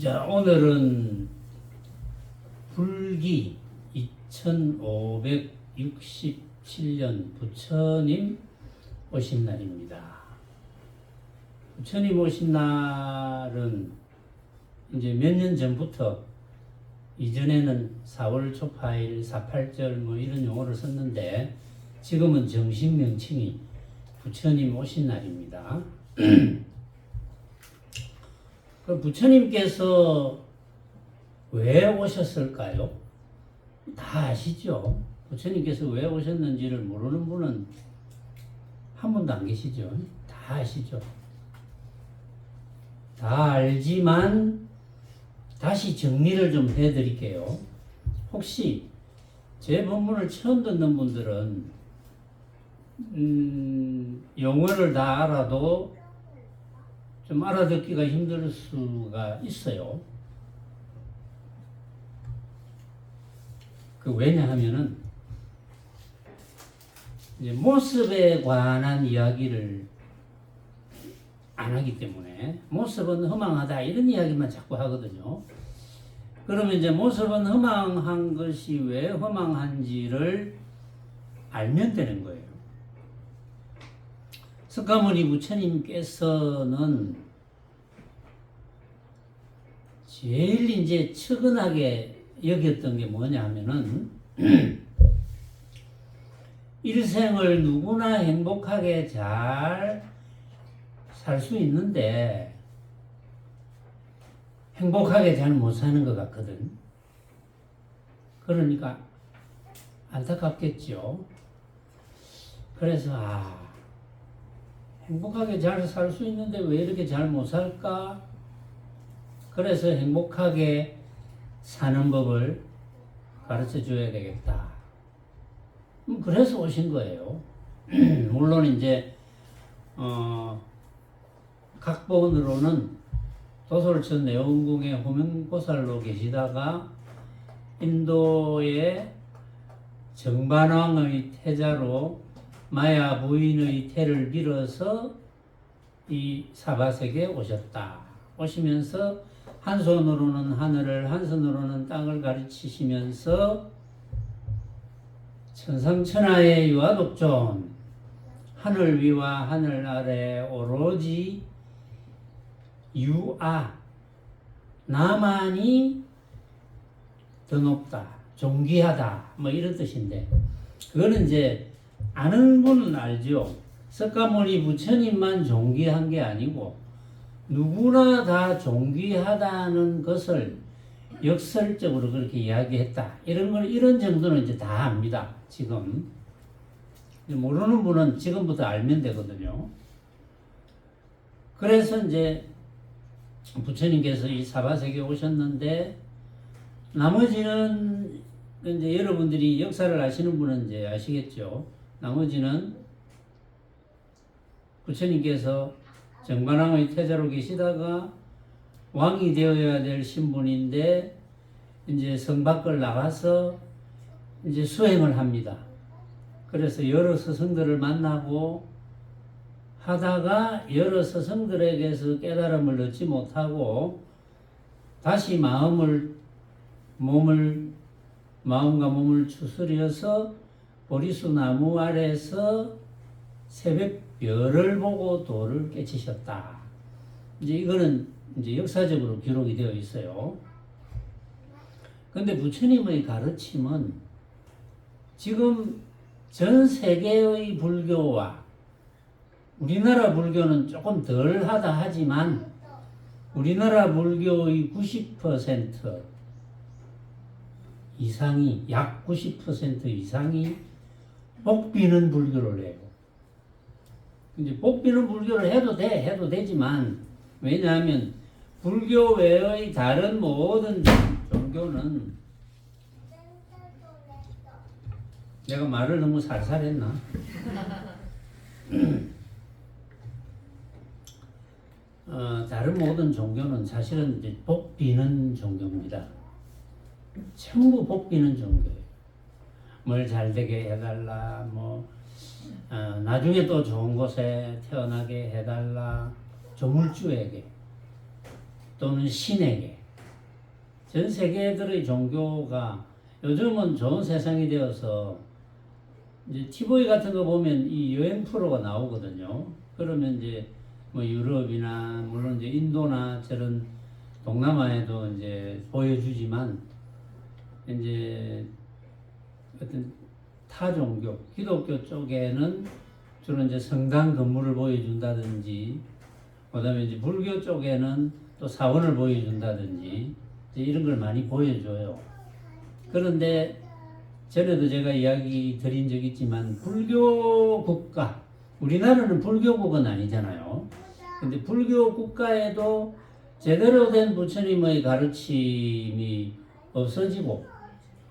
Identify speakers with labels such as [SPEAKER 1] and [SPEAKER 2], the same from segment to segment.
[SPEAKER 1] 자, 오늘은 불기 2567년 부처님 오신 날입니다. 부처님 오신 날은 이제 몇 년 전부터, 이전에는 4월 초파일, 사팔절 뭐 이런 용어를 썼는데 지금은 정식 명칭이 부처님 오신 날입니다. 그 부처님께서 왜 오셨을까요? 다 아시죠? 부처님께서 왜 오셨는지를 모르는 분은 한 분도 안 계시죠? 다 아시죠? 다 알지만 다시 정리를 좀 해드릴게요. 혹시 제 본문을 처음 듣는 분들은 용어를 다 알아도 좀 알아듣기가 힘들 수가 있어요. 왜냐하면은 이제 모습에 관한 이야기를 안 하기 때문에, 모습은 허망하다 이런 이야기만 자꾸 하거든요. 그러면 이제 모습은 허망한 것이 왜 허망한지를 알면 되는 거예요. 석가모니 부처님께서는 제일 이제 측은하게 여겼던 게 뭐냐 하면은 일생을 누구나 행복하게 잘 살 수 있는데 행복하게 잘 못 사는 것 같거든. 그러니까 안타깝겠죠. 그래서 행복하게 잘 살 수 있는데 왜 이렇게 잘 못 살까? 그래서 행복하게 사는 법을 가르쳐 줘야 되겠다. 그래서 오신 거예요. 물론 이제 각본으로는 도솔천 내원궁의 호명보살로 계시다가 인도의 정반왕의 태자로 마야 부인의 태를 빌어서 이 사바세계에 오셨다. 오시면서 한 손으로는 하늘을, 한 손으로는 땅을 가르치시면서 천상천하의 유아독존, 하늘 위와 하늘 아래 오로지 유아, 나만이 더 높다, 존귀하다, 뭐 이런 뜻인데, 그거는 이제 아는 분은 알죠. 석가모니 부처님만 존귀한 게 아니고 누구나 다 존귀하다는 것을 역설적으로 그렇게 이야기했다. 이런 정도는 이제 다 압니다. 지금 모르는 분은 지금부터 알면 되거든요. 그래서 이제 부처님께서 이 사바세계에 오셨는데, 나머지는 이제 여러분들이 역사를 아시는 분은 이제 아시겠죠. 나머지는 부처님께서 정반왕의 태자로 계시다가 왕이 되어야 될 신분인데 이제 성 밖을 나가서 이제 수행을 합니다. 그래서 여러 스승들을 만나고 하다가 여러 스승들에게서 깨달음을 얻지 못하고 다시 마음과 몸을 추스려서 보리수 나무 아래서 새벽별을 보고 도를 깨치셨다. 이제 이거는 이제 역사적으로 기록이 되어 있어요. 근데 부처님의 가르침은 지금 전 세계의 불교와 우리나라 불교는 조금 덜 하다 하지만 우리나라 불교의 90% 이상이, 약 90% 이상이 복비는 불교를 해요. 이제 복비는 불교를 해도 되지만, 왜냐하면 불교 외의 다른 모든 종교는, 내가 말을 너무 살살했나? 다른 모든 종교는 사실은 이제 복비는 종교입니다. 전부 복비는 종교예요. 뭘 잘되게 해달라, 나중에 또 좋은 곳에 태어나게 해달라, 조물주에게 또는 신에게 전 세계들의 종교가 요즘은 좋은 세상이 되어서 이제 TV 같은 거 보면 이 여행 프로가 나오거든요. 그러면 이제 뭐 유럽이나 물론 이제 인도나 저런 동남아에도 이제 보여주지만 이제 어떤 타 종교, 기독교 쪽에는 주로 이제 성당 건물을 보여준다든지, 그다음에 이제 불교 쪽에는 또 사원을 보여준다든지 이런 걸 많이 보여줘요. 그런데 전에도 제가 이야기 드린 적 있지만 불교 국가, 우리나라는 불교국은 아니잖아요. 근데 불교 국가에도 제대로 된 부처님의 가르침이 없어지고,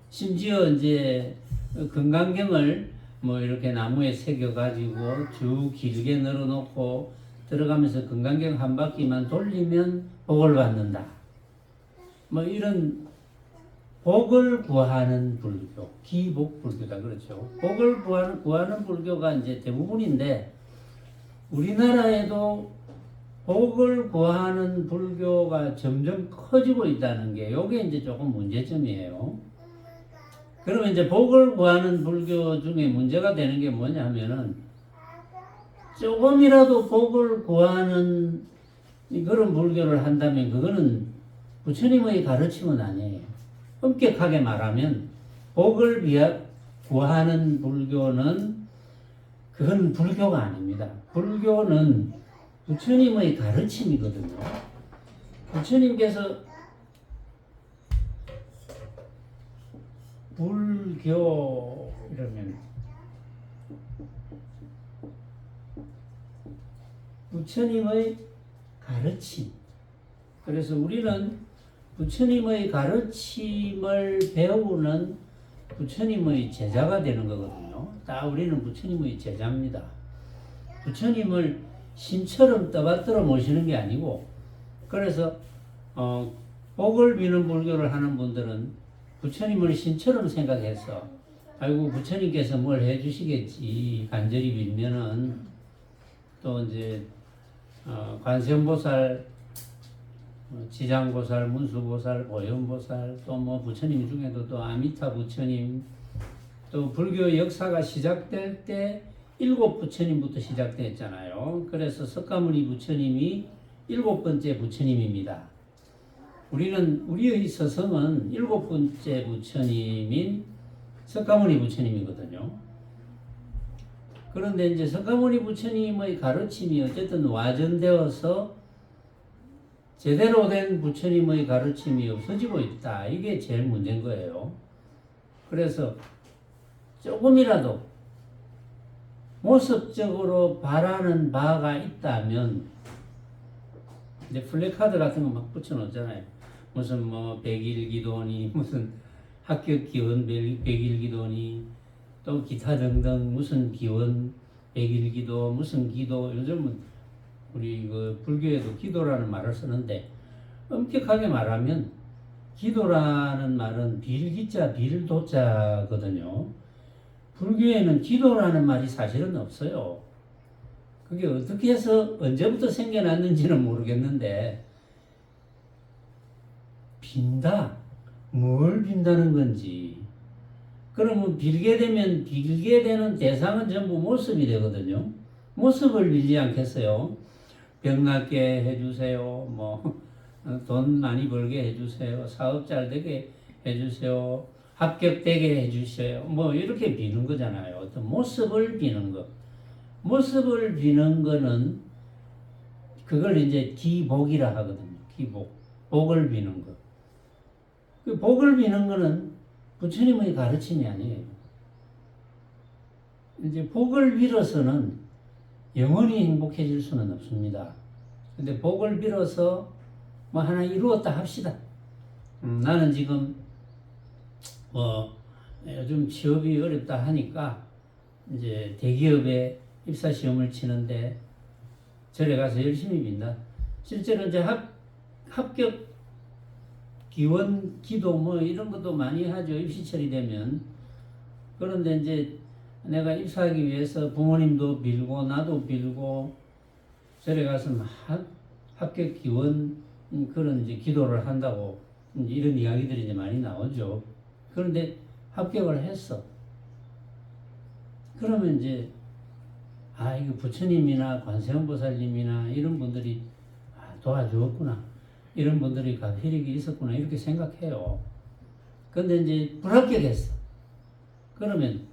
[SPEAKER 1] 심지어 이제 금강경을 뭐 이렇게 나무에 새겨가지고 쭉 길게 늘어놓고 들어가면서 금강경 한 바퀴만 돌리면 복을 받는다. 뭐 이런 복을 구하는 불교, 기복 불교다 그렇죠. 복을 구하는 불교가 이제 대부분인데 우리나라에도 복을 구하는 불교가 점점 커지고 있다는 게 이게 이제 조금 문제점이에요. 그러면 이제 복을 구하는 불교 중에 문제가 되는 게 뭐냐면은 조금이라도 복을 구하는 그런 불교를 한다면 그거는 부처님의 가르침은 아니에요. 엄격하게 말하면 복을 구하는 불교는 그건 불교가 아닙니다. 불교는 부처님의 가르침이거든요. 부처님께서 불교 이러면 부처님의 가르침. 그래서 우리는 부처님의 가르침을 배우는 부처님의 제자가 되는 거거든요. 다 우리는 부처님의 제자입니다. 부처님을 신처럼 떠받들어 모시는 게 아니고, 그래서 복을 비는 불교를 하는 분들은 부처님을 신처럼 생각해서 아이고 부처님께서 뭘 해주시겠지 간절히 빌면은, 또 이제 관세음보살, 지장보살, 문수보살, 보현보살, 또 뭐 부처님 중에도 또 아미타 부처님, 또 불교 역사가 시작될 때 7 부처님부터 시작됐잖아요. 그래서 석가모니 부처님이 7번째 부처님입니다. 우리의 서성은 7번째 부처님인 석가모니 부처님이거든요. 그런데 이제 석가모니 부처님의 가르침이 어쨌든 와전되어서 제대로 된 부처님의 가르침이 없어지고 있다. 이게 제일 문제인 거예요. 그래서 조금이라도 모습적으로 바라는 바가 있다면, 이제 플래카드 같은 거 막 붙여놓잖아요. 무슨 뭐 100일 기도니, 무슨 합격 기원 100일 기도니, 또 기타 등등 무슨 기원 100일 기도, 무슨 기도. 요즘은 우리 그 불교에도 기도라는 말을 쓰는데, 엄격하게 말하면 기도라는 말은 빌기자 빌도자거든요. 불교에는 기도라는 말이 사실은 없어요. 그게 어떻게 해서 언제부터 생겨났는지는 모르겠는데, 빈다. 뭘 빈다는 건지. 그러면 빌게 되는 대상은 전부 모습이 되거든요. 모습을 빌지 않겠어요? 병 낫게 해주세요. 뭐, 돈 많이 벌게 해주세요. 사업 잘 되게 해주세요. 합격되게 해주세요. 뭐, 이렇게 비는 거잖아요. 어떤 모습을 비는 거. 모습을 비는 거는 그걸 이제 기복이라 하거든요. 기복. 복을 비는 거. 그 복을 비는 거는 부처님의 가르침이 아니에요. 이제 복을 빌어서는 영원히 행복해질 수는 없습니다. 근데 복을 빌어서 뭐 하나 이루었다 합시다. 나는 지금 요즘 취업이 어렵다 하니까 이제 대기업에 입사 시험을 치는데 절에 가서 열심히 빈다. 실제로 이제 합격 기원 기도 뭐 이런 것도 많이 하죠. 입시 처리되면. 그런데 이제 내가 입사하기 위해서 부모님도 빌고 나도 빌고 절에 가서 합격 기원 그런 이제 기도를 한다고 이제 이런 이야기들이 이제 많이 나오죠. 그런데 합격을 했어. 그러면 이제 이거 부처님이나 관세음보살님이나 이런 분들이 도와주었구나. 이런 분들이 혈육이 있었구나. 이렇게 생각해요. 근데 이제 불합격했어. 그러면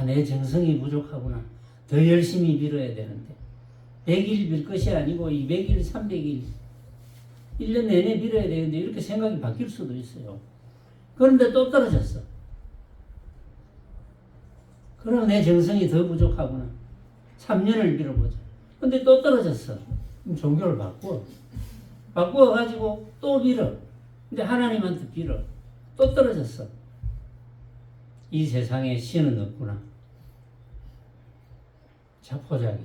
[SPEAKER 1] 내 정성이 부족하구나. 더 열심히 빌어야 되는데 100일 빌 것이 아니고 200일, 300일 1년 내내 빌어야 되는데 이렇게 생각이 바뀔 수도 있어요. 그런데 또 떨어졌어. 그럼 내 정성이 더 부족하구나. 3년을 빌어보자. 근데 또 떨어졌어. 그럼 종교를 바꿔가지고 또 빌어. 근데 하나님한테 빌어. 또 떨어졌어. 이 세상에 신은 없구나. 자포자기.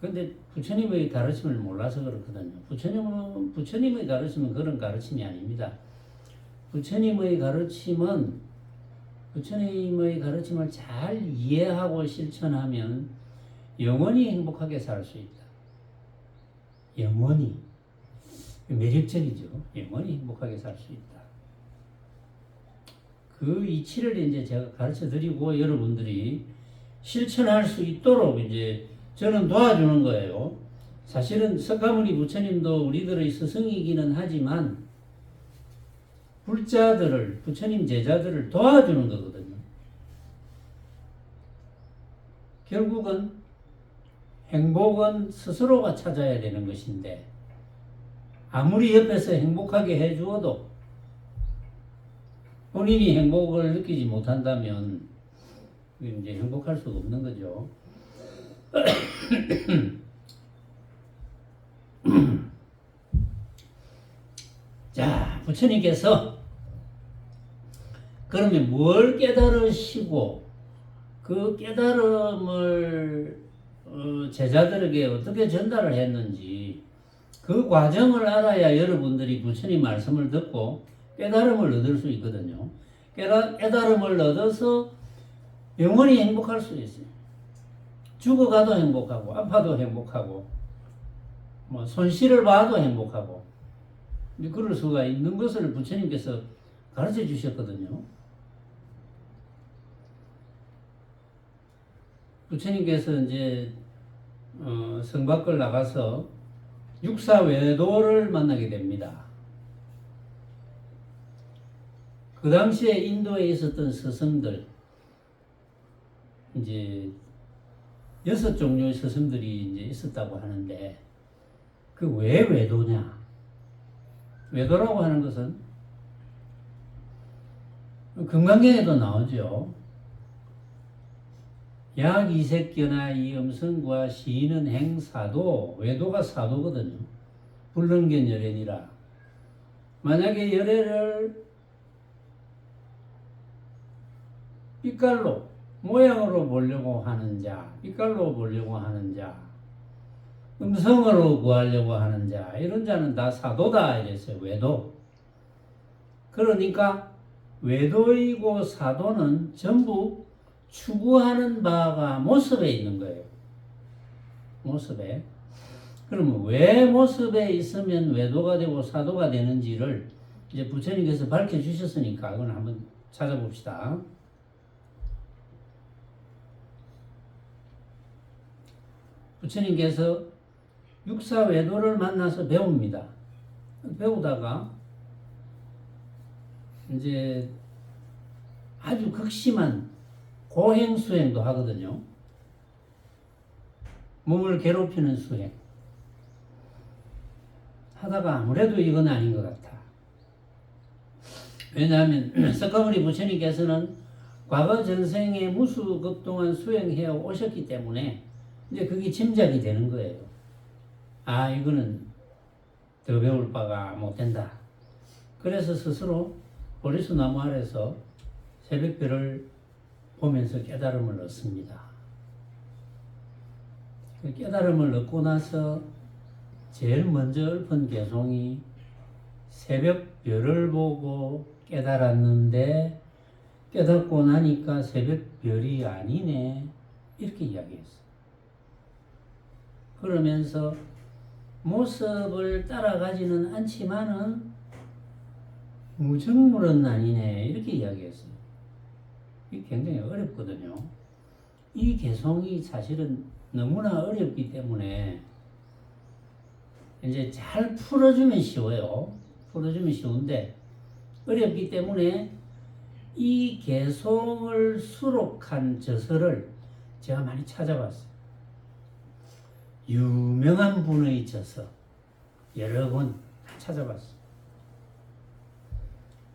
[SPEAKER 1] 근데 부처님의 가르침을 몰라서 그렇거든요. 부처님의 가르침은 그런 가르침이 아닙니다. 부처님의 가르침을 잘 이해하고 실천하면 영원히 행복하게 살 수 있다. 영원히. 매력적이죠. 영원히 행복하게 살 수 있다. 그 이치를 이제 제가 가르쳐 드리고 여러분들이 실천할 수 있도록 이제 저는 도와주는 거예요. 사실은 석가모니 부처님도 우리들의 스승이기는 하지만 불자들을, 부처님 제자들을 도와주는 거거든요. 결국은 행복은 스스로가 찾아야 되는 것인데 아무리 옆에서 행복하게 해주어도 본인이 행복을 느끼지 못한다면 이제 행복할 수가 없는 거죠. 자, 부처님께서 그러면 뭘 깨달으시고 그 깨달음을 제자들에게 어떻게 전달을 했는지 그 과정을 알아야 여러분들이 부처님 말씀을 듣고 깨달음을 얻을 수 있거든요. 깨달음을 얻어서 영원히 행복할 수 있어요. 죽어가도 행복하고 아파도 행복하고 손실을 봐도 행복하고 그럴 수가 있는 것을 부처님께서 가르쳐 주셨거든요. 부처님께서 이제 성 밖을 나가서 육사외도를 만나게 됩니다. 그 당시에 인도에 있었던 스승들 이제 6종류의 스승들이 이제 있었다고 하는데 그 왜 외도냐? 외도라고 하는 것은 금강경에도 나오죠. 약 이색견화 이음성과 시인은 행사도, 외도가 사도거든요. 불능견 열애니라. 만약에 열애를 빛깔로 모양으로 보려고 하는 자, 빛깔로 보려고 하는 자, 음성으로 구하려고 하는 자, 이런 자는 다 사도다 이랬어요. 외도. 그러니까 외도이고 사도는 전부 추구하는 바가 모습에 있는 거예요. 모습에. 그러면 왜 모습에 있으면 외도가 되고 사도가 되는지를 이제 부처님께서 밝혀 주셨으니까 그건 한번 찾아봅시다. 부처님께서 육사외도를 만나서 배웁니다. 배우다가 이제 아주 극심한 고행수행도 하거든요. 몸을 괴롭히는 수행. 하다가 아무래도 이건 아닌 것 같아. 왜냐하면 석가모니 부처님께서는 과거 전생에 무수급 동안 수행해 오셨기 때문에 이제 그게 짐작이 되는 거예요. 이거는 더 배울 바가 못 된다. 그래서 스스로 보리수 나무 아래서 새벽별을 보면서 깨달음을 얻습니다. 그 깨달음을 얻고 나서 제일 먼저 읊은 개송이 새벽별을 보고 깨달았는데 깨닫고 나니까 새벽별이 아니네 이렇게 이야기했어요. 그러면서 모습을 따라가지는 않지만은 무정물은 아니네 이렇게 이야기했어요. 이게 굉장히 어렵거든요. 이 개송이 사실은 너무나 어렵기 때문에 이제 잘 풀어주면 쉬워요. 풀어주면 쉬운데 어렵기 때문에 이 개송을 수록한 저서를 제가 많이 찾아봤어요. 유명한 분의 저서 여러 권 찾아봤어요.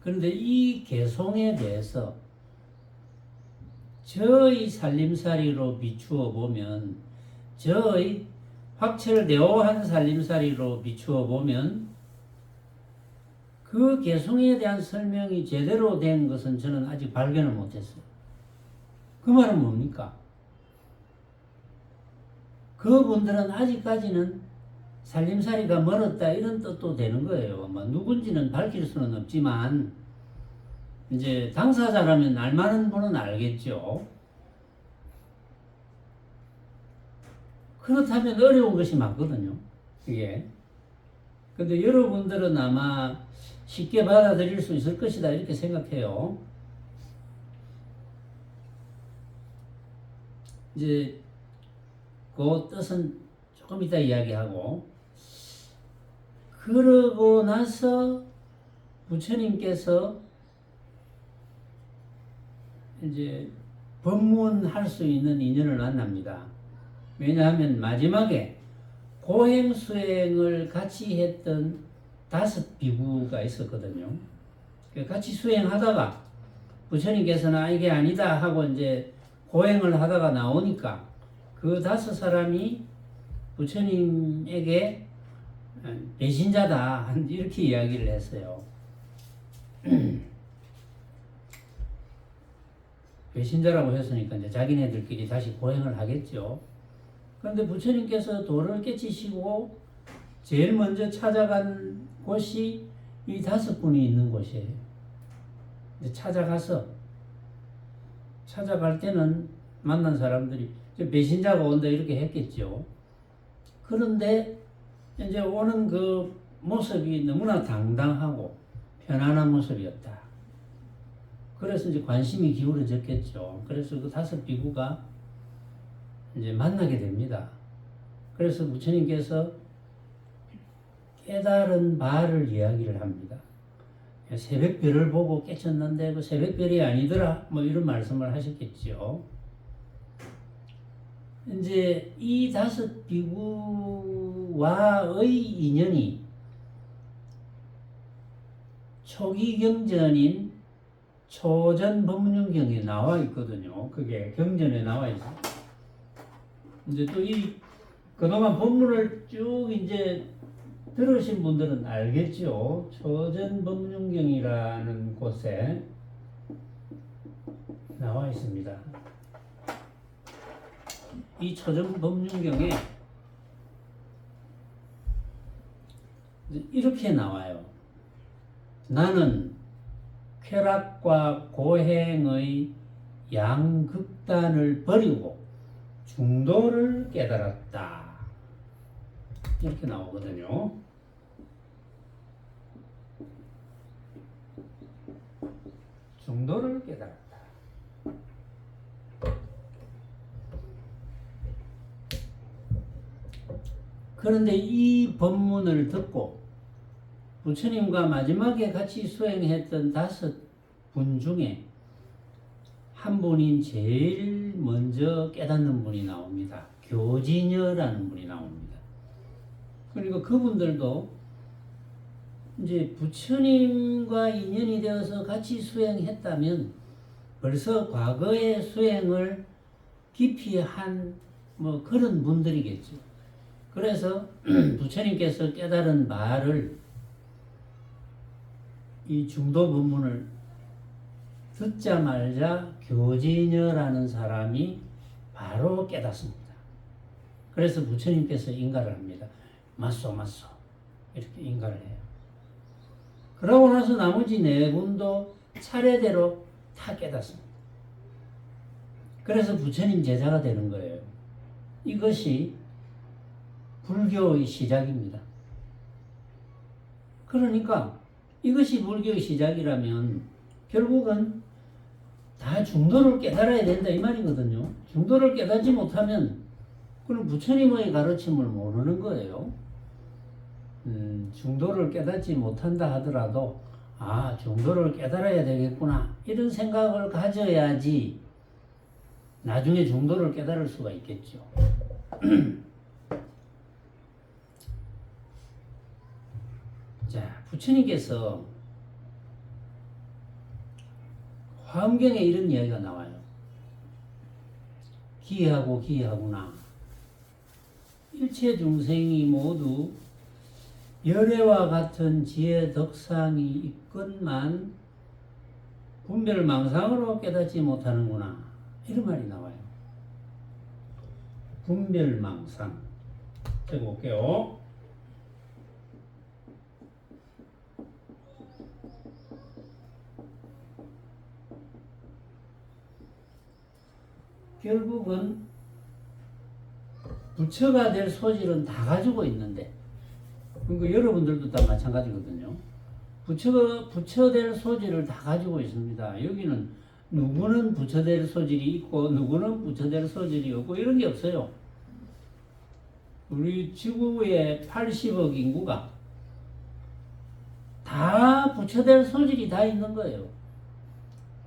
[SPEAKER 1] 그런데 이 개송에 대해서 저의 살림살이로 비추어 보면, 저의 확철대오한 살림살이로 비추어 보면 그 개송에 대한 설명이 제대로 된 것은 저는 아직 발견을 못했어요. 그 말은 뭡니까? 그분들은 아직까지는 살림살이가 멀었다 이런 뜻도 되는 거예요. 뭐 누군지는 밝힐 수는 없지만 이제 당사자라면 알만한 분은 알겠죠. 그렇다면 어려운 것이 맞거든요. 이게. 근데 여러분들은 아마 쉽게 받아들일 수 있을 것이다 이렇게 생각해요. 이제 그 뜻은 조금 이따 이야기하고, 그러고 나서 부처님께서 이제 법문할 수 있는 인연을 만납니다. 왜냐하면 마지막에 고행 수행을 같이 했던 5 비구가 있었거든요. 같이 수행하다가 부처님께서는 이게 아니다 하고 이제 고행을 하다가 나오니까 그 5 사람이 부처님에게 배신자다 이렇게 이야기를 했어요. 배신자라고 했으니까 이제 자기네들끼리 다시 고행을 하겠죠. 그런데 부처님께서 도를 깨치시고 제일 먼저 찾아간 곳이 이 5분이 있는 곳이에요. 찾아갈 때는 만난 사람들이 배신자가 온다 이렇게 했겠죠. 그런데 이제 오는 그 모습이 너무나 당당하고 편안한 모습이었다. 그래서 이제 관심이 기울어졌겠죠. 그래서 그 5 비구가 이제 만나게 됩니다. 그래서 부처님께서 깨달은 바를 이야기를 합니다. 새벽별을 보고 깨쳤는데 그 새벽별이 아니더라 뭐 이런 말씀을 하셨겠죠. 이제 이 5 비구와의 인연이 초기 경전인 초전 법문경에 나와 있거든요. 그게 경전에 나와 있어요. 이제 또 그동안 법문을 쭉 이제 들으신 분들은 알겠죠. 초전 법문경이라는 곳에 나와 있습니다. 이 초전 법문경에 이렇게 나와요. 나는 쾌락과 고행의 양극단을 버리고 중도를 깨달았다. 이렇게 나오거든요. 중도를 깨달았다. 그런데 이 법문을 듣고 부처님과 마지막에 같이 수행했던 5분 중에 한 분인 제일 먼저 깨닫는 분이 나옵니다. 교진여라는 분이 나옵니다. 그리고 그분들도 이제 부처님과 인연이 되어서 같이 수행했다면 벌써 과거의 수행을 깊이 한 뭐 그런 분들이겠죠. 그래서 부처님께서 깨달은 바를 이 중도 법문을 듣자마자 교진여라는 사람이 바로 깨닫습니다. 그래서 부처님께서 인가를 합니다. 맞소 이렇게 인가를 해요. 그러고 나서 나머지 4분도 차례대로 다 깨닫습니다. 그래서 부처님 제자가 되는 거예요. 이것이 불교의 시작입니다. 그러니까 이것이 불교의 시작이라면 결국은 다 중도를 깨달아야 된다 이 말이거든요. 중도를 깨닫지 못하면 그럼 부처님의 가르침을 모르는 거예요. 중도를 깨닫지 못한다 하더라도 중도를 깨달아야 되겠구나 이런 생각을 가져야지 나중에 중도를 깨달을 수가 있겠죠. 자, 부처님께서 화엄경에 이런 이야기가 나와요. 기하고 기하구나. 일체 중생이 모두 열애와 같은 지혜 덕상이 있건만 분별망상으로 깨닫지 못하는구나. 이런 말이 나와요. 분별망상. 적어볼게요. 결국은 부처가 될 소질은 다 가지고 있는데, 그러니까 여러분들도 다 마찬가지거든요. 부처 될 소질을 다 가지고 있습니다. 여기는 누구는 부처 될 소질이 있고 누구는 부처 될 소질이 없고 이런 게 없어요. 우리 지구의 80억 인구가 다 부처 될 소질이 다 있는 거예요.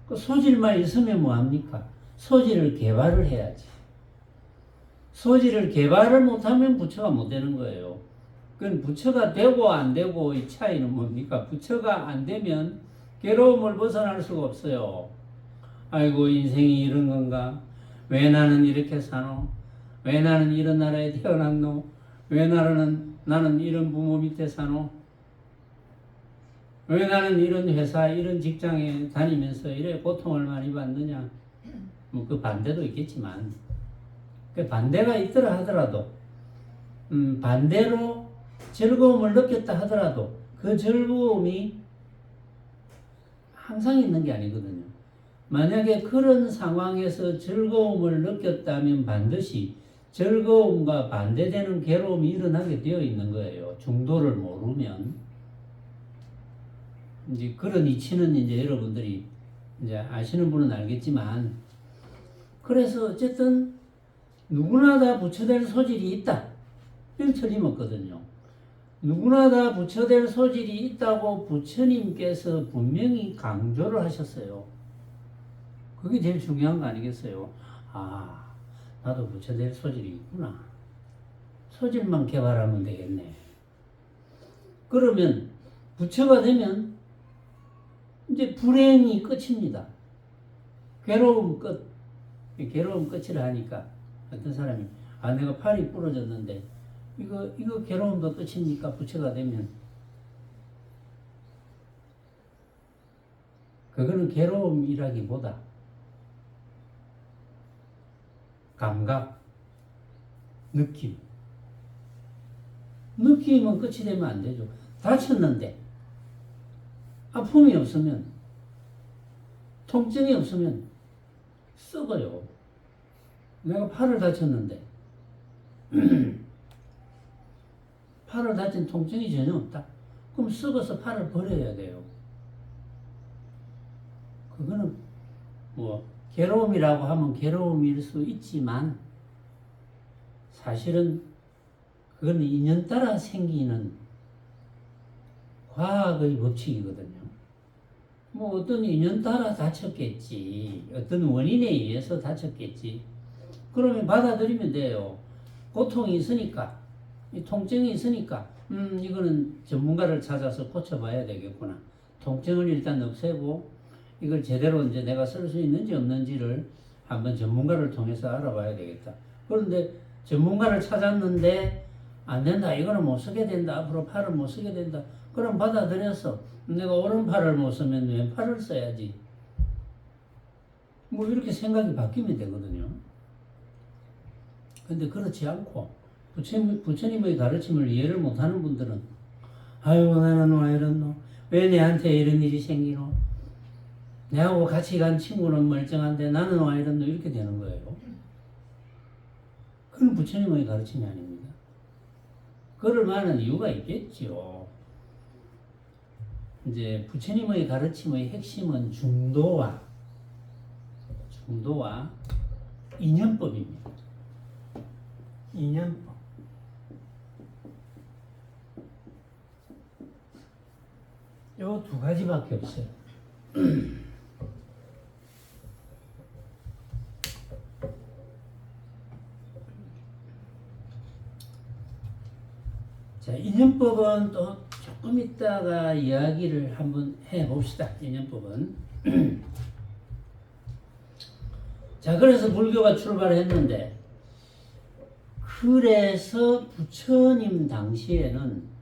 [SPEAKER 1] 그 소질만 있으면 뭐합니까? 소질을 개발을 해야지. 소질을 개발을 못하면 부처가 못 되는 거예요. 그건 부처가 되고 안 되고의 차이는 뭡니까? 부처가 안 되면 괴로움을 벗어날 수가 없어요. 아이고 인생이 이런 건가? 왜 나는 이렇게 사노? 왜 나는 이런 나라에 태어났노? 왜 나는 이런 부모 밑에 사노? 왜 나는 이런 회사, 이런 직장에 다니면서 이래 고통을 많이 받느냐? 뭐 그 반대도 있겠지만 그 반대가 있더라 하더라도 반대로 즐거움을 느꼈다 하더라도 그 즐거움이 항상 있는 게 아니거든요. 만약에 그런 상황에서 즐거움을 느꼈다면 반드시 즐거움과 반대되는 괴로움이 일어나게 되어 있는 거예요. 중도를 모르면. 이제 그런 이치는 이제 여러분들이 이제 아시는 분은 알겠지만, 그래서 어쨌든 누구나 다 부처될 소질이 있다. 이건 틀림없거든요. 누구나 다 부처될 소질이 있다고 부처님께서 분명히 강조를 하셨어요. 그게 제일 중요한 거 아니겠어요? 나도 부처될 소질이 있구나. 소질만 개발하면 되겠네. 그러면 부처가 되면 이제 불행이 끝입니다. 괴로움 끝. 괴로움 끝이라 하니까 어떤 사람이 내가 팔이 부러졌는데 이거 괴로움도 끝입니까? 부처가 되면. 그거는 괴로움이라기보다 감각, 느낌은 끝이 되면 안 되죠. 다쳤는데 아픔이 없으면, 통증이 없으면 썩어요. 내가 팔을 다쳤는데 팔을 다친 통증이 전혀 없다. 그럼 썩어서 팔을 버려야 돼요. 그거는 뭐 괴로움이라고 하면 괴로움일 수 있지만 사실은 그건 인연 따라 생기는 과학의 법칙이거든요. 뭐 어떤 인연 따라 다쳤겠지. 어떤 원인에 의해서 다쳤겠지. 그러면 받아들이면 돼요. 고통이 있으니까, 이 통증이 있으니까, 이거는 전문가를 찾아서 고쳐봐야 되겠구나. 통증을 일단 없애고, 이걸 제대로 이제 내가 쓸 수 있는지 없는지를 한번 전문가를 통해서 알아봐야 되겠다. 그런데 전문가를 찾았는데, 안 된다. 이거는 못 쓰게 된다. 앞으로 팔을 못 쓰게 된다. 그럼 받아들여서 내가 오른팔을 못 쓰면 왼팔을 써야지. 뭐 이렇게 생각이 바뀌면 되거든요. 근데 그렇지 않고 부처님의 가르침을 이해를 못하는 분들은 아이고 나는 왜 이러노? 왜 내한테 이런 일이 생기노? 내하고 같이 간 친구는 멀쩡한데 나는 왜 이러노? 이렇게 되는 거예요. 그건 부처님의 가르침이 아닙니다. 그럴 만한 이유가 있겠지요. 이제 부처님의 가르침의 핵심은 중도와 이념법입니다. 이념법. 요 두 가지밖에 없어요. 자, 이념법은 또 조금 있다가 이야기를 한번 해봅시다. 이념법은. 자, 그래서 불교가 출발했는데, 그래서 부처님 당시에는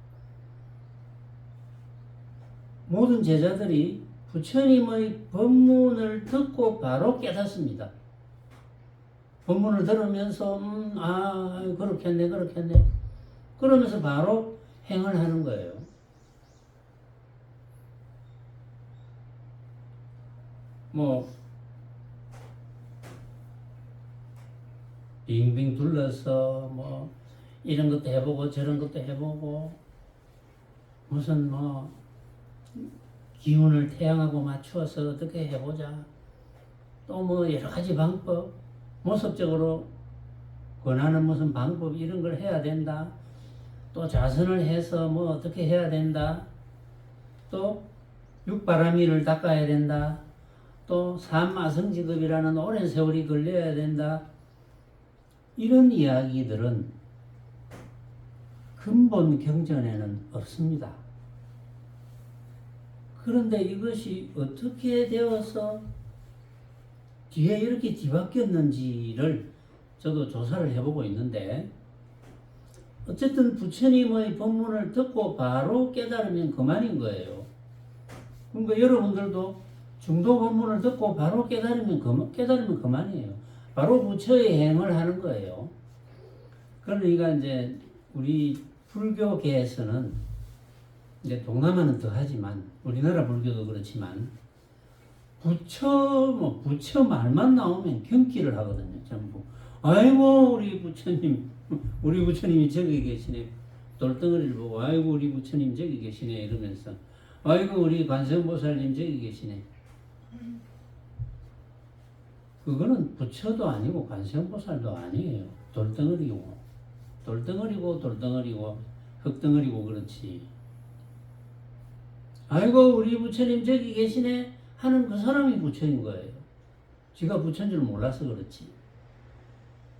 [SPEAKER 1] 모든 제자들이 부처님의 법문을 듣고 바로 깨닫습니다. 법문을 들으면서 그렇겠네 그러면서 바로 행을 하는 거예요. 뭐 빙빙 둘러서 뭐 이런 것도 해보고 저런 것도 해보고 무슨 뭐 기운을 태양하고 맞추어서 어떻게 해보자. 또 뭐 여러 가지 방법, 모습적으로 권하는 무슨 방법 이런 걸 해야 된다. 또 자선을 해서 뭐 어떻게 해야 된다. 또 육바라밀을 닦아야 된다. 또 삼마성지급이라는 오랜 세월이 걸려야 된다. 이런 이야기들은 근본 경전에는 없습니다. 그런데 이것이 어떻게 되어서 뒤에 이렇게 뒤바뀌었는지를 저도 조사를 해보고 있는데, 어쨌든 부처님의 법문을 듣고 바로 깨달으면 그만인 거예요. 그러니까 여러분들도 중도 법문을 듣고 바로 깨달으면 그만이에요. 바로 부처의 행을 하는 거예요. 그러니까 이제 우리 불교계에서는 이제 동남아는 더하지만 우리나라 불교도 그렇지만 부처 말만 나오면 경기를 하거든요. 전부. 아이고 우리 부처님이 저기 계시네. 돌덩어리를 보고 아이고 우리 부처님 저기 계시네 이러면서 아이고 우리 관세음보살님 저기 계시네. 그거는 부처도 아니고 관세음보살도 아니에요. 돌덩어리고 흙덩어리고 그렇지. 아이고 우리 부처님 저기 계시네 하는 그 사람이 부처인 거예요. 지가 부처인 줄 몰라서 그렇지.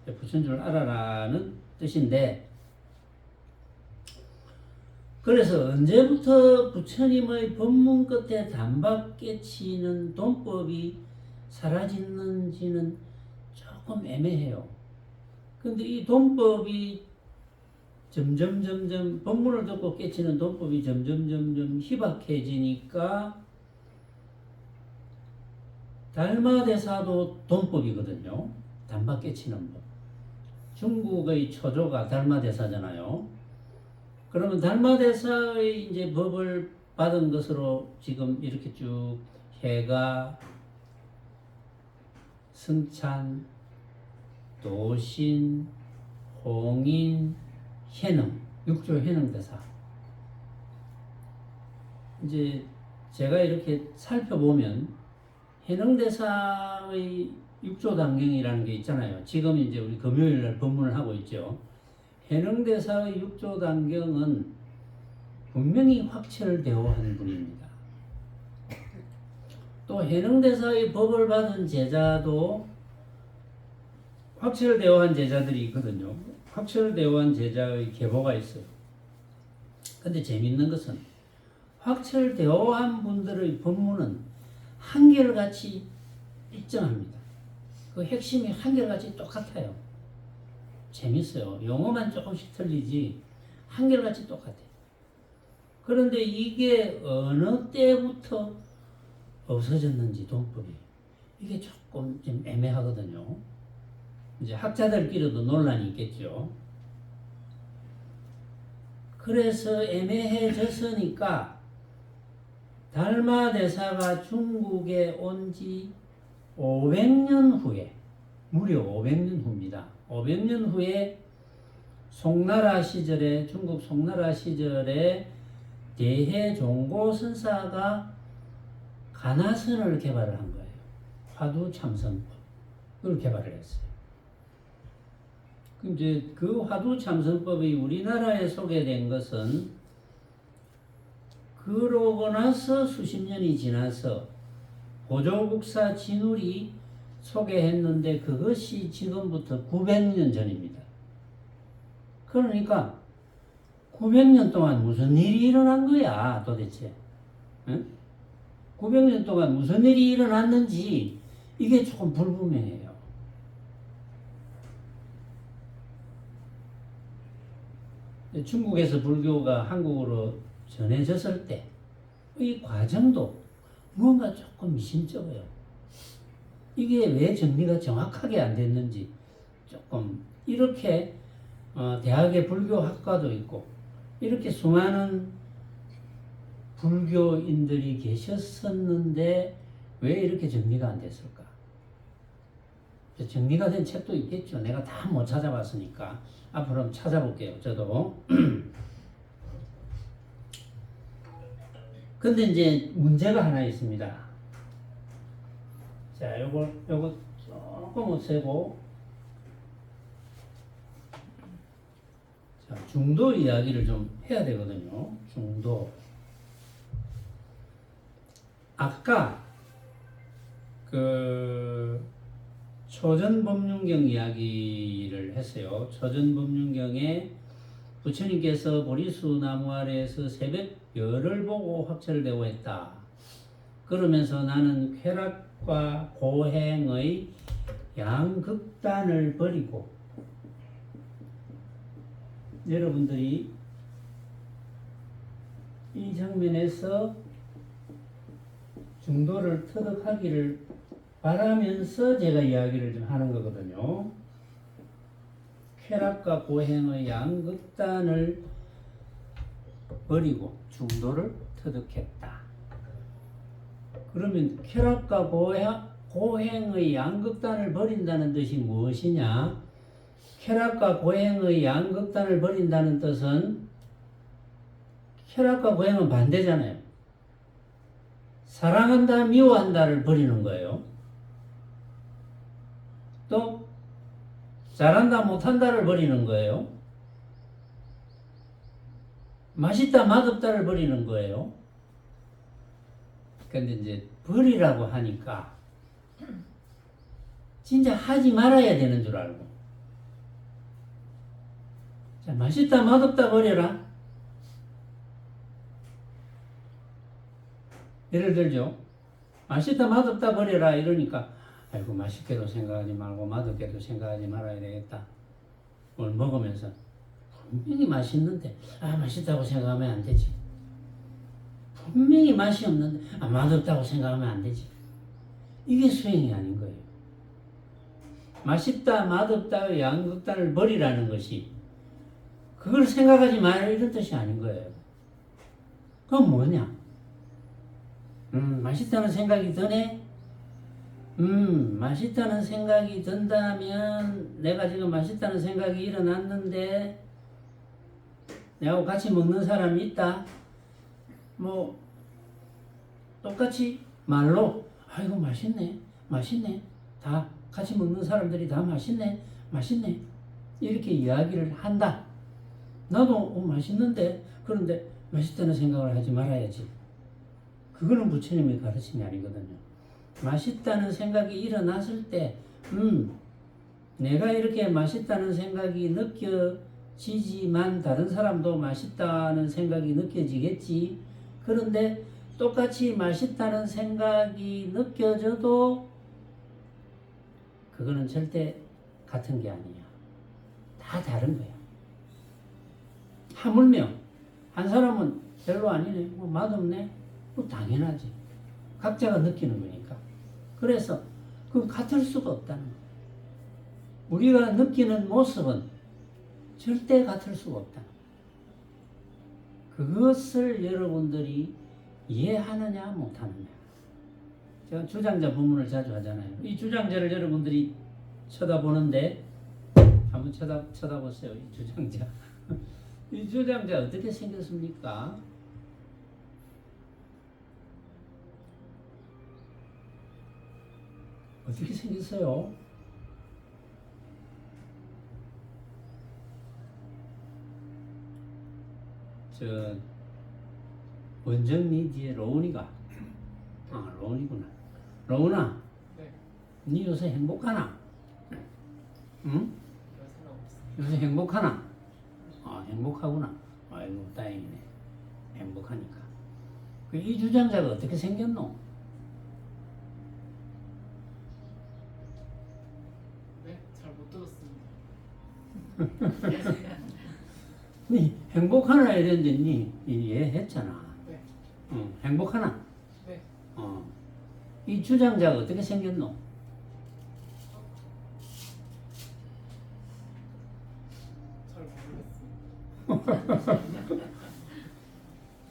[SPEAKER 1] 부처인 줄 알아라는 뜻인데, 그래서 언제부터 부처님의 법문 끝에 단박 깨치는 돈법이 사라지는지는 조금 애매해요. 근데 이 돈법이 점점 법문을 듣고 깨치는 돈법이 점점 희박해지니까 달마대사도 돈법이거든요. 단박 깨치는 법. 중국의 초조가 달마대사잖아요. 그러면 달마대사의 이제 법을 받은 것으로 지금 이렇게 쭉 해가, 승찬, 도신, 홍인, 해능, 육조 해능대사. 이제 제가 이렇게 살펴보면 해능대사의 육조단경이라는 게 있잖아요. 지금 이제 우리 금요일날 법문을 하고 있죠. 해능대사의 육조단경은 분명히 확철대오한 분입니다. 또 해능대사의 법을 받은 제자도 확철대오한 제자들이 있거든요. 확철대오한 제자의 계보가 있어요. 근데 재밌는 것은 확철대오한 분들의 법문은 한결같이 일정합니다. 그 핵심이 한결같이 똑같아요. 재밌어요. 용어만 조금씩 틀리지 한결같이 똑같아요. 그런데 이게 어느 때부터 없어졌는지 돈법이 이게 조금 좀 애매하거든요. 이제 학자들끼리도 논란이 있겠죠. 그래서 애매해졌으니까 달마대사가 중국에 온 지 500년 후에, 무려 500년 후입니다. 500년 후에 송나라 시절에, 중국 송나라 시절에 대해종고선사가 가나선을 개발을 한 거예요. 화두참선법. 그걸 개발을 했어요. 이제 그 화두참선법이 우리나라에 소개된 것은 그러고 나서 수십 년이 지나서 보조국사 진울이 소개했는데 그것이 지금부터 900년 전입니다. 그러니까 900년 동안 무슨 일이 일어난 거야 도대체? 응? 900년 동안 무슨 일이 일어났는지 이게 조금 불분명해요. 중국에서 불교가 한국으로 전해졌을 때 이 과정도 무언가 조금 미심쩍어요. 이게 왜 정리가 정확하게 안 됐는지 조금 이렇게 대학에 불교학과도 있고 이렇게 수많은 불교인들이 계셨었는데 왜 이렇게 정리가 안 됐을까? 정리가 된 책도 있겠죠. 내가 다 못 찾아봤으니까 앞으로 한번 찾아볼게요. 저도. 근데 이제 문제가 하나 있습니다. 자, 요거 조금 없애고, 자, 중도 이야기를 좀 해야 되거든요. 중도. 아까 그 초전법륜경 이야기를 했어요. 초전법륜경에 부처님께서 보리수 나무 아래에서 새벽별을 보고 확철되고 했다. 그러면서 나는 쾌락과 고행의 양극단을 버리고, 여러분들이 이 장면에서 중도를 터득하기를 바라면서 제가 이야기를 좀 하는 거거든요. 쾌락과 고행의 양극단을 버리고 중도를 터득했다. 그러면 쾌락과 고행의 양극단을 버린다는 뜻이 무엇이냐? 쾌락과 고행의 양극단을 버린다는 뜻은 쾌락과 고행은 반대잖아요. 사랑한다, 미워한다를 버리는 거예요. 또 잘한다, 못한다를 버리는 거예요. 맛있다, 맛없다를 버리는 거예요. 근데 이제 버리라고 하니까 진짜 하지 말아야 되는 줄 알고. 자, 맛있다, 맛없다 버려라. 예를 들죠. 맛있다, 맛없다 버려라 이러니까 아이고 맛있게도 생각하지 말고 맛없게도 생각하지 말아야 되겠다. 뭘 먹으면서 분명히 맛있는데 맛있다고 생각하면 안 되지. 분명히 맛이 없는데 맛없다고 생각하면 안 되지. 이게 수행이 아닌 거예요. 맛있다, 맛없다의 양극단을 버리라는 것이 그걸 생각하지 말라 이런 뜻이 아닌 거예요. 그건 뭐냐? 맛있다는 생각이 드네? 맛있다는 생각이 든다면 내가 지금 맛있다는 생각이 일어났는데 내하고 같이 먹는 사람이 있다. 뭐 똑같이 말로 이거 맛있네, 맛있네. 다 같이 먹는 사람들이 다 맛있네, 맛있네. 이렇게 이야기를 한다. 나도 맛있는데 그런데 맛있다는 생각을 하지 말아야지. 그거는 부처님의 가르침이 아니거든요. 맛있다는 생각이 일어났을 때 내가 이렇게 맛있다는 생각이 느껴지지만 다른 사람도 맛있다는 생각이 느껴지겠지. 그런데 똑같이 맛있다는 생각이 느껴져도 그거는 절대 같은 게 아니야. 다 다른 거야. 하물며 한 사람은 별로 아니네, 맛없네, 당연하지. 각자가 느끼는 거니까. 그래서 그건 같을 수가 없다는 거야. 우리가 느끼는 모습은 절대 같을 수가 없다. 그것을 여러분들이 이해하느냐 못하느냐. 제가 주장자 부문을 자주 하잖아요. 이 주장자를 여러분들이 쳐다보는데 한번 쳐다보세요. 이 주장자. 이 주장자 어떻게 생겼습니까? 어떻게 생겼어요? 저 원정리 뒤에 로운이가 로운이구나. 로운아,
[SPEAKER 2] 네.
[SPEAKER 1] 니 요새 행복하나? 응?
[SPEAKER 2] 요새는 없어요.
[SPEAKER 1] 요새 행복하나? 행복하구나. 아이고 다행이네. 행복하니까. 이 주장자가 어떻게 생겼노?
[SPEAKER 2] 네? 잘 못 들었습니다.
[SPEAKER 1] 니 행복하나 이랬는데 니 이해했잖아.
[SPEAKER 2] 네.
[SPEAKER 1] 응, 행복하나?
[SPEAKER 2] 네.
[SPEAKER 1] 이 주장자가 어떻게 생겼노?
[SPEAKER 2] 잘 모르겠습니다.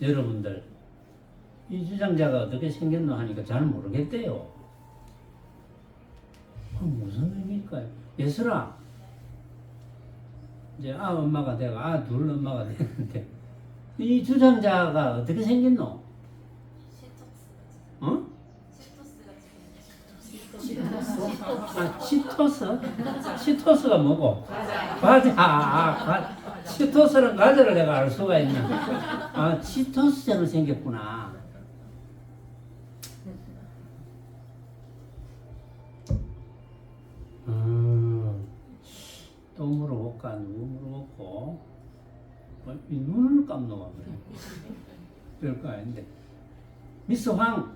[SPEAKER 1] 여러분들 이 주장자가 어떻게 생겼노 하니까 잘 모르겠대요. 무슨 의미일까요? 예슬아, 이제 엄마가 되고 둘 엄마가 되는데 이 주장자가 어떻게 생겼노? 어? 치토스? 치토스가 뭐고? 과자. 치토스는 과자를 내가 알 수가 있나? 치토스처럼 생겼구나. 또 물어볼까? 누구 물어볼고? 이 눈을 감노가 그래. 별거 아닌데. 미스 황,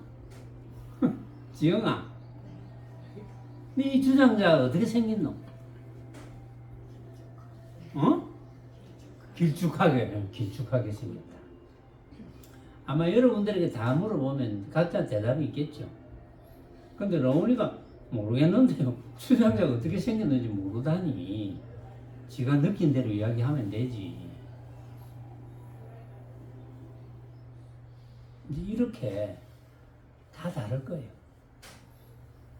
[SPEAKER 1] 지영아, 이 주장자가 어떻게 생겼노? 길쭉하게 생겼다. 아마 여러분들에게 다 물어보면 각자 대답이 있겠죠. 근데 러운이가 모르겠는데요. 주장자가 어떻게 생겼는지 모르다니. 지가 느낀 대로 이야기하면 되지. 이제 이렇게 다 다를 거예요.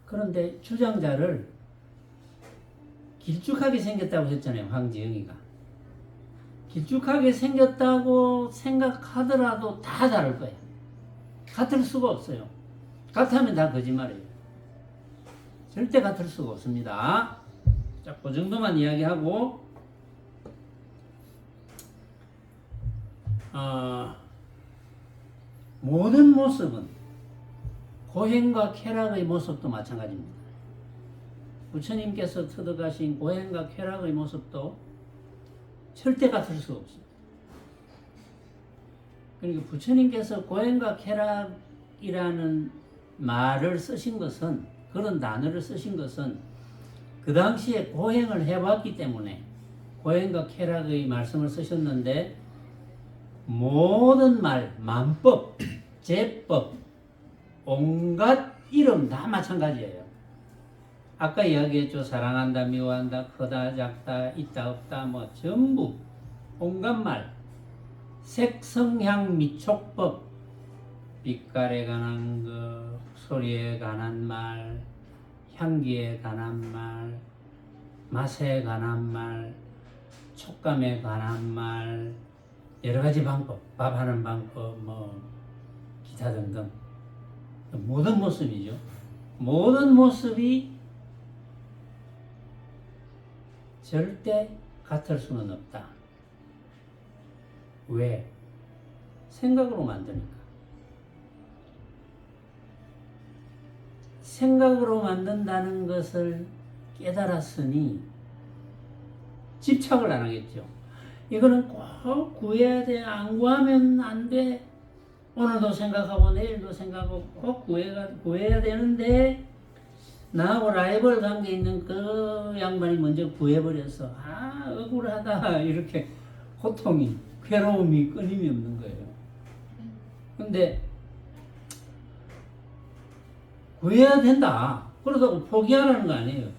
[SPEAKER 1] 그런데 주장자를 길쭉하게 생겼다고 했잖아요. 황지영이가. 길쭉하게 생겼다고 생각하더라도 다 다를 거예요. 같을 수가 없어요. 같으면 다 거짓말이에요. 절대 같을 수가 없습니다. 자, 그 정도만 이야기하고 모든 모습은 고행과 쾌락의 모습도 마찬가지입니다. 부처님께서 터득하신 고행과 쾌락의 모습도 절대 같을 수가 없습니다. 그러니까 부처님께서 고행과 쾌락이라는 말을 쓰신 것은, 그런 단어를 쓰신 것은 그 당시에 고행을 해봤기 때문에 고행과 쾌락의 말씀을 쓰셨는데, 모든 말, 만법, 제법, 온갖 이름 다 마찬가지예요. 아까 이야기했죠. 사랑한다, 미워한다, 크다, 작다, 있다, 없다, 뭐 전부 온갖 말, 색, 성향, 미촉법, 빛깔에 관한 것, 소리에 관한 말, 향기에 관한 말, 맛에 관한 말, 촉감에 관한 말, 여러 가지 방법, 밥하는 방법, 뭐 기타 등등 모든 모습이죠. 모든 모습이 절대 같을 수는 없다. 왜? 생각으로 만드니까. 생각으로 만든다는 것을 깨달았으니 집착을 안 하겠죠. 이거는 꼭 구해야 돼. 안 구하면 안 돼. 오늘도 생각하고 내일도 생각하고 꼭 구해야 되는데, 나하고 라이벌 관계 있는 그 양반이 먼저 구해버려서 억울하다, 이렇게 고통이, 괴로움이 끊임이 없는 거예요. 근데 구해야 된다, 그러다고 포기하라는 거 아니에요.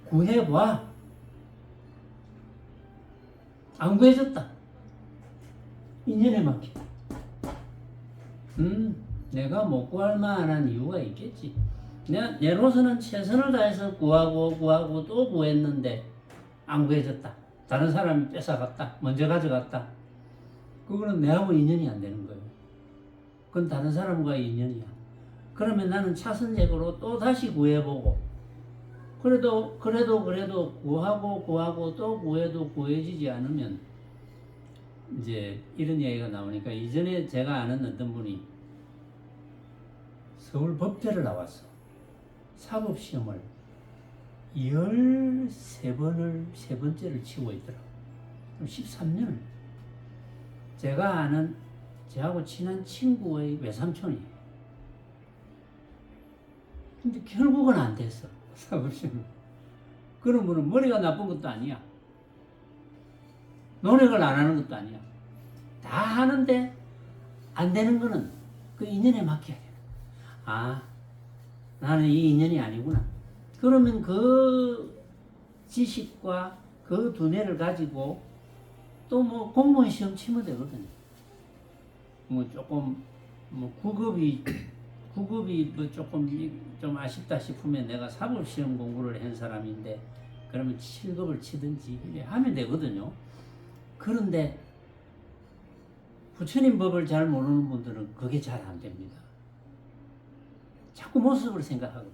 [SPEAKER 1] 구해봐. 안 구해졌다, 인연에 맡기다. 내가 못 구할 만한 이유가 있겠지. 내로서는 최선을 다해서 구하고 또 구했는데 안 구해졌다. 다른 사람이 뺏어갔다. 먼저 가져갔다. 그거는 내하고 인연이 안 되는 거예요. 그건 다른 사람과의 인연이야. 그러면 나는 차선책으로 또 다시 구해보고 그래도 구하고 또 구해도 구해지지 않으면 이제 이런 이야기가 나오니까 이전에 제가 아는 어떤 분이 서울 법대를 나왔어. 사법시험을 13번을 세 번째를 치고 있더라고. 13년을. 제가 아는 저하고 친한 친구의 외삼촌이에요. 근데 결국은 안 됐어. 사법시험. 그런 분은 머리가 나쁜 것도 아니야. 노력을 안 하는 것도 아니야. 다 하는데 안 되는 거는 그 인연에 맡겨야 돼. 아, 나는 이 인연이 아니구나. 그러면 그 지식과 그 두뇌를 가지고 또 뭐 공무원 시험 치면 되거든요. 뭐 조금 뭐 구급이 뭐 조금 좀 아쉽다 싶으면 내가 사법시험 공부를 한 사람인데 그러면 7급을 치든지 이렇게 하면 되거든요. 그런데 부처님 법을 잘 모르는 분들은 그게 잘 안 됩니다. 자꾸 모습을 생각하고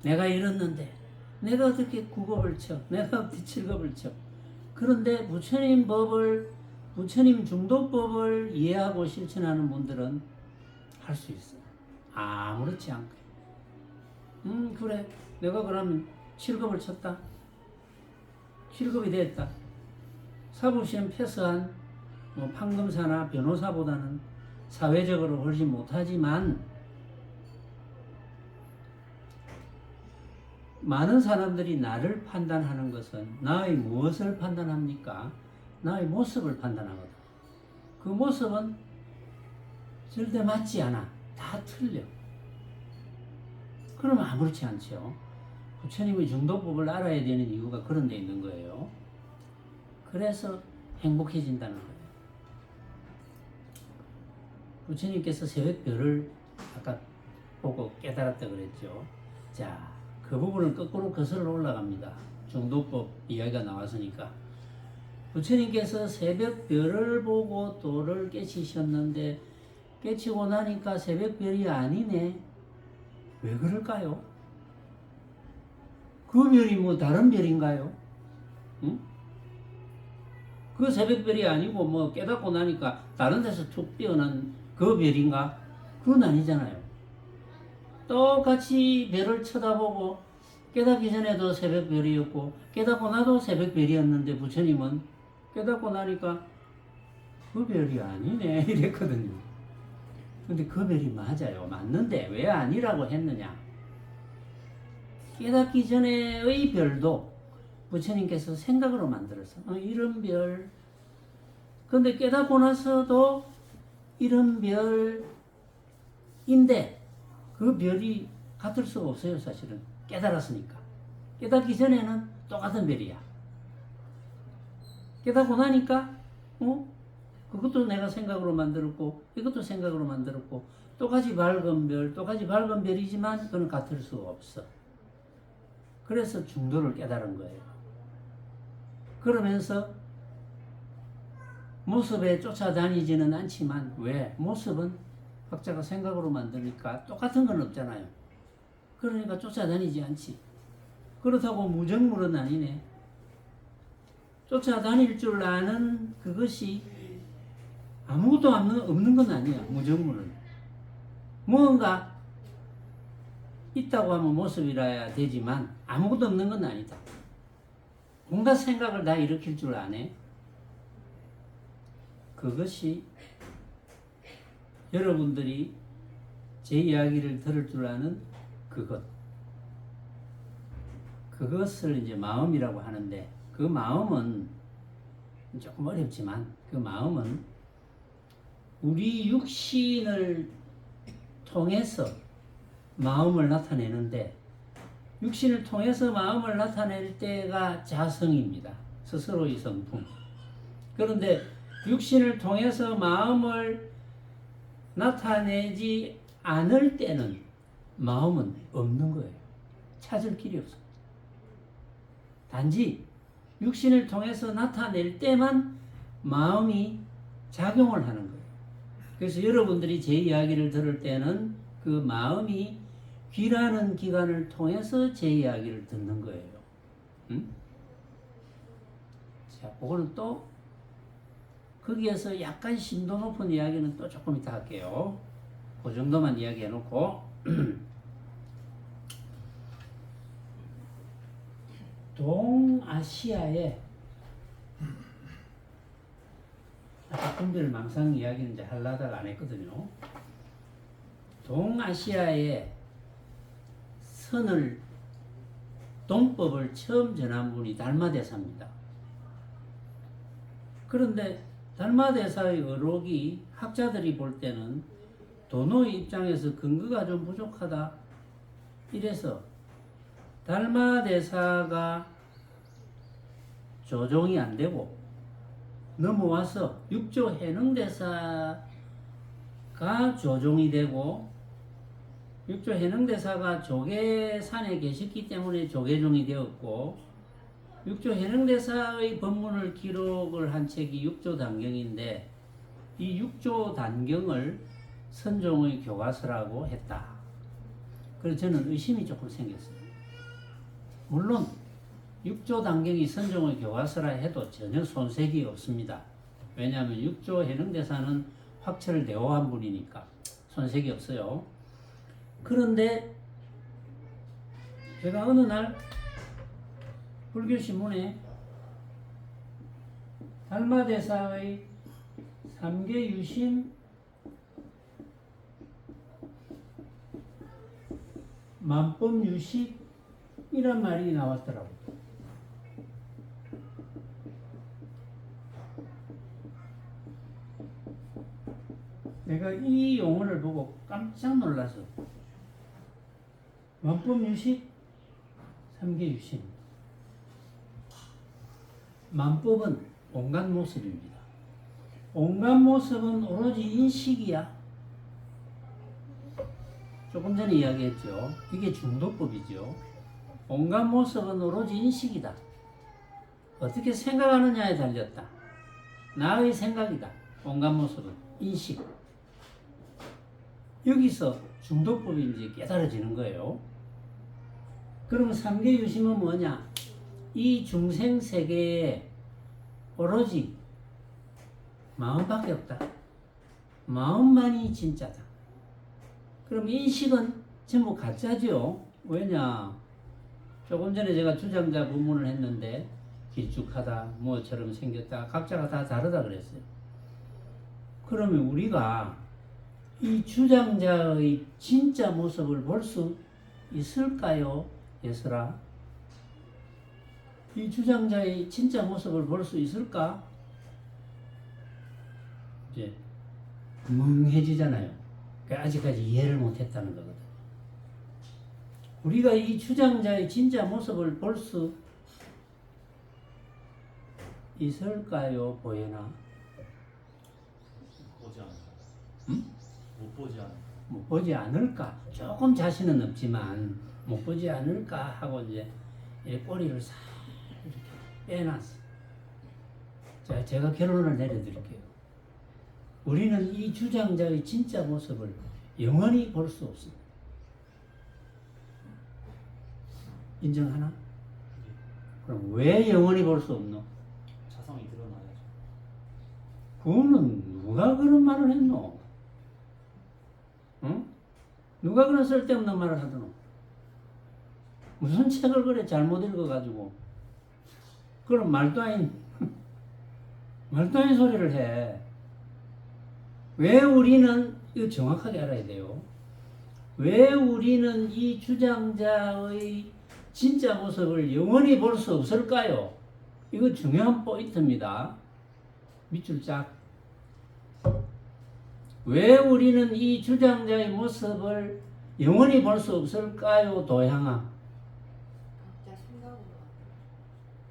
[SPEAKER 1] 내가 이랬는데 내가 어떻게 9급을 쳐? 내가 어떻게 7급을 쳐? 그런데 부처님 법을 부처님 중도법을 이해하고 실천하는 분들은 할 수 있어요. 아무렇지 않게. 그래. 내가 그러면 7급을 쳤다. 7급이 됐다. 사법시험 패스한 뭐 판검사나 변호사보다는 사회적으로 훨씬 못하지만 많은 사람들이 나를 판단하는 것은 나의 무엇을 판단합니까? 나의 모습을 판단하거든. 그 모습은 절대 맞지 않아. 다 틀려. 그러면 아무렇지 않죠. 부처님의 중도법을 알아야 되는 이유가 그런 데 있는 거예요. 그래서 행복해진다는 거예요. 부처님께서 새벽별을 아까 보고 깨달았다 그랬죠. 자, 그 부분을 거꾸로 거슬러 올라갑니다. 중도법 이야기가 나왔으니까. 부처님께서 새벽별을 보고 도를 깨치셨는데 깨치고 나니까 새벽별이 아니네. 왜 그럴까요? 그 별이 뭐 다른 별인가요? 응? 그 새벽별이 아니고 뭐 깨닫고 나니까 다른 데서 툭 뛰어난 그 별인가? 그건 아니잖아요. 똑같이 별을 쳐다보고 깨닫기 전에도 새벽별이었고 깨닫고 나도 새벽별이었는데 부처님은 깨닫고 나니까 그 별이 아니네 이랬거든요. 근데 그 별이 맞아요. 맞는데 왜 아니라고 했느냐? 깨닫기 전에의 별도 부처님께서 생각으로 만들어서 이런 별. 근데 깨닫고 나서도 이런 별인데 그 별이 같을 수가 없어요. 사실은 깨달았으니까. 깨닫기 전에는 똑같은 별이야. 깨닫고 나니까 그것도 내가 생각으로 만들었고 이것도 생각으로 만들었고 똑같이 밝은 별이지만 그건 같을 수가 없어. 그래서 중도를 깨달은 거예요. 그러면서 모습에 쫓아다니지는 않지만 왜? 모습은 각자가 생각으로 만드니까 똑같은 건 없잖아요. 그러니까 쫓아다니지 않지. 그렇다고 무정물은 아니네. 쫓아다닐 줄 아는 그것이 아무것도 없는 건 아니야. 무정물은. 무언가 있다고 하면 모습이라야 되지만 아무것도 없는 건 아니다. 온갖 생각을 다 일으킬 줄 아네. 그것이 여러분들이 제 이야기를 들을 줄 아는 그것을 이제 마음이라고 하는데 그 마음은 조금 어렵지만 그 마음은 우리 육신을 통해서 마음을 나타내는데 육신을 통해서 마음을 나타낼 때가 자성입니다. 스스로의 성품. 그런데 육신을 통해서 마음을 나타내지 않을 때는 마음은 없는 거예요. 찾을 길이 없어요. 단지 육신을 통해서 나타낼 때만 마음이 작용을 하는 거예요. 그래서 여러분들이 제 이야기를 들을 때는 그 마음이 B라는 기관을 통해서 제 이야기를 듣는 거예요. 응? 자, 그거는 또 거기에서 약간 심도 높은 이야기는 또 조금 이따 할게요. 그 정도만 이야기해 놓고 동아시아에 아까 분별망상 이야기는 이제 하려다가 안 했거든요. 동아시아에 선을 동법을 처음 전한 분이 달마대사입니다. 그런데 달마대사의 의록이 학자들이 볼 때는 도노의 입장에서 근거가 좀 부족하다 이래서 달마대사가 조종이 안 되고 넘어와서 육조 해능대사가 조종이 되고 육조 해능대사가 조계산에 계셨기 때문에 조계종이 되었고 육조 해능대사의 법문을 기록을 한 책이 육조단경인데 이 육조단경을 선종의 교과서라고 했다. 그래서 저는 의심이 조금 생겼어요. 물론 육조단경이 선종의 교과서라 해도 전혀 손색이 없습니다. 왜냐하면 육조 해능대사는 확철대오한 분이니까 손색이 없어요. 그런데 제가 어느 날 불교신문에 달마대사의 삼계유심 만법유식이란 말이 나왔더라고요. 내가 이 용어를 보고 깜짝 놀라서 만법유식 삼계유심 만법은 온갖 모습입니다. 온갖 모습은 오로지 인식이야. 조금 전에 이야기했죠. 이게 중도법이죠. 온갖 모습은 오로지 인식이다. 어떻게 생각하느냐에 달렸다. 나의 생각이다. 온갖 모습은 인식. 여기서 중도법인지 깨달아지는 거예요. 그럼 삼계유심은 뭐냐? 이 중생 세계에 오로지 마음밖에 없다. 마음만이 진짜다. 그럼 인식은 전부 가짜죠. 왜냐? 조금 전에 제가 주장자 부문을 했는데 길쭉하다, 뭐처럼 생겼다, 각자가 다 다르다 그랬어요. 그러면 우리가 이 주장자의 진짜 모습을 볼 수 있을까요? 예슬아? 이 주장자의 진짜 모습을 볼 수 있을까? 이제 멍해지잖아요. 그러니까 아직까지 이해를 못했다는 거거든. 우리가 이 주장자의 진짜 모습을 볼 수 있을까요? 보이나?
[SPEAKER 3] 보지 않을까?
[SPEAKER 1] 응?
[SPEAKER 3] 못 보지 않을까?
[SPEAKER 1] 못 보지 않을까? 조금 자신은 없지만 못 보지 않을까 하고 이제 이 꼬리를 싹 이렇게 빼놨어. 자, 제가 결론을 내려드릴게요. 우리는 이 주장자의 진짜 모습을 영원히 볼 수 없습니다. 인정하나? 그럼 왜 영원히 볼 수 없노?
[SPEAKER 3] 자성이 드러나야죠.
[SPEAKER 1] 그거는 누가 그런 말을 했노? 응? 누가 그런 쓸데없는 말을 하더노? 무슨 책을 그래 잘못 읽어가지고 그런 말도 아닌 말도 아닌 소리를 해. 왜 우리는 이거 정확하게 알아야 돼요. 왜 우리는 이 주장자의 진짜 모습을 영원히 볼 수 없을까요? 이거 중요한 포인트입니다. 밑줄 짝. 왜 우리는 이 주장자의 모습을 영원히 볼 수 없을까요? 도향아.
[SPEAKER 2] 각자 생각으로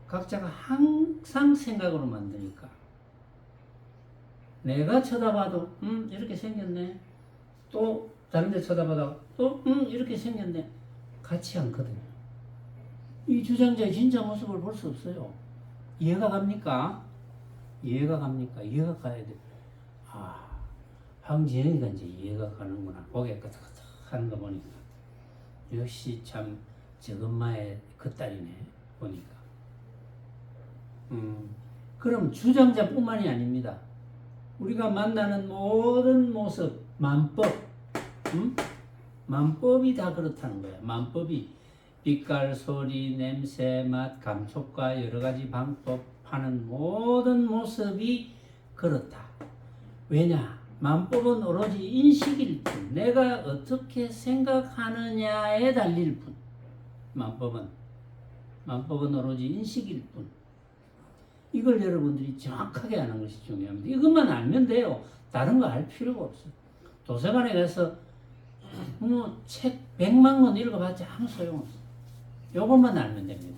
[SPEAKER 1] 각자가 항상 생각으로 만드니까. 내가 쳐다봐도 이렇게 생겼네. 또 다른 데 쳐다봐도 또 이렇게 생겼네. 같이 않거든요. 이 주장자의 진짜 모습을 볼 수 없어요. 이해가 갑니까? 이해가 갑니까? 이해가 가야 돼. 황지영이가 이제 이해가 가는구나. 고개 끄덕끄덕 하는 거 보니까. 역시 참 저엄마의 그 딸이네 보니까. 그럼 주장자뿐만이 아닙니다. 우리가 만나는 모든 모습, 만법, 만법이 다 그렇다는 거야. 만법이 빛깔, 소리, 냄새, 맛, 감촉과 여러 가지 방법 하는 모든 모습이 그렇다. 왜냐? 만법은 오로지 인식일 뿐, 내가 어떻게 생각하느냐에 달릴 뿐. 만법은 오로지 인식일 뿐. 이걸 여러분들이 정확하게 아는 것이 중요합니다. 이것만 알면 돼요. 다른 거 알 필요가 없어요. 도서관에 가서 책 100만 권 읽어봤자 아무 소용없어요. 요것만 알면 됩니다.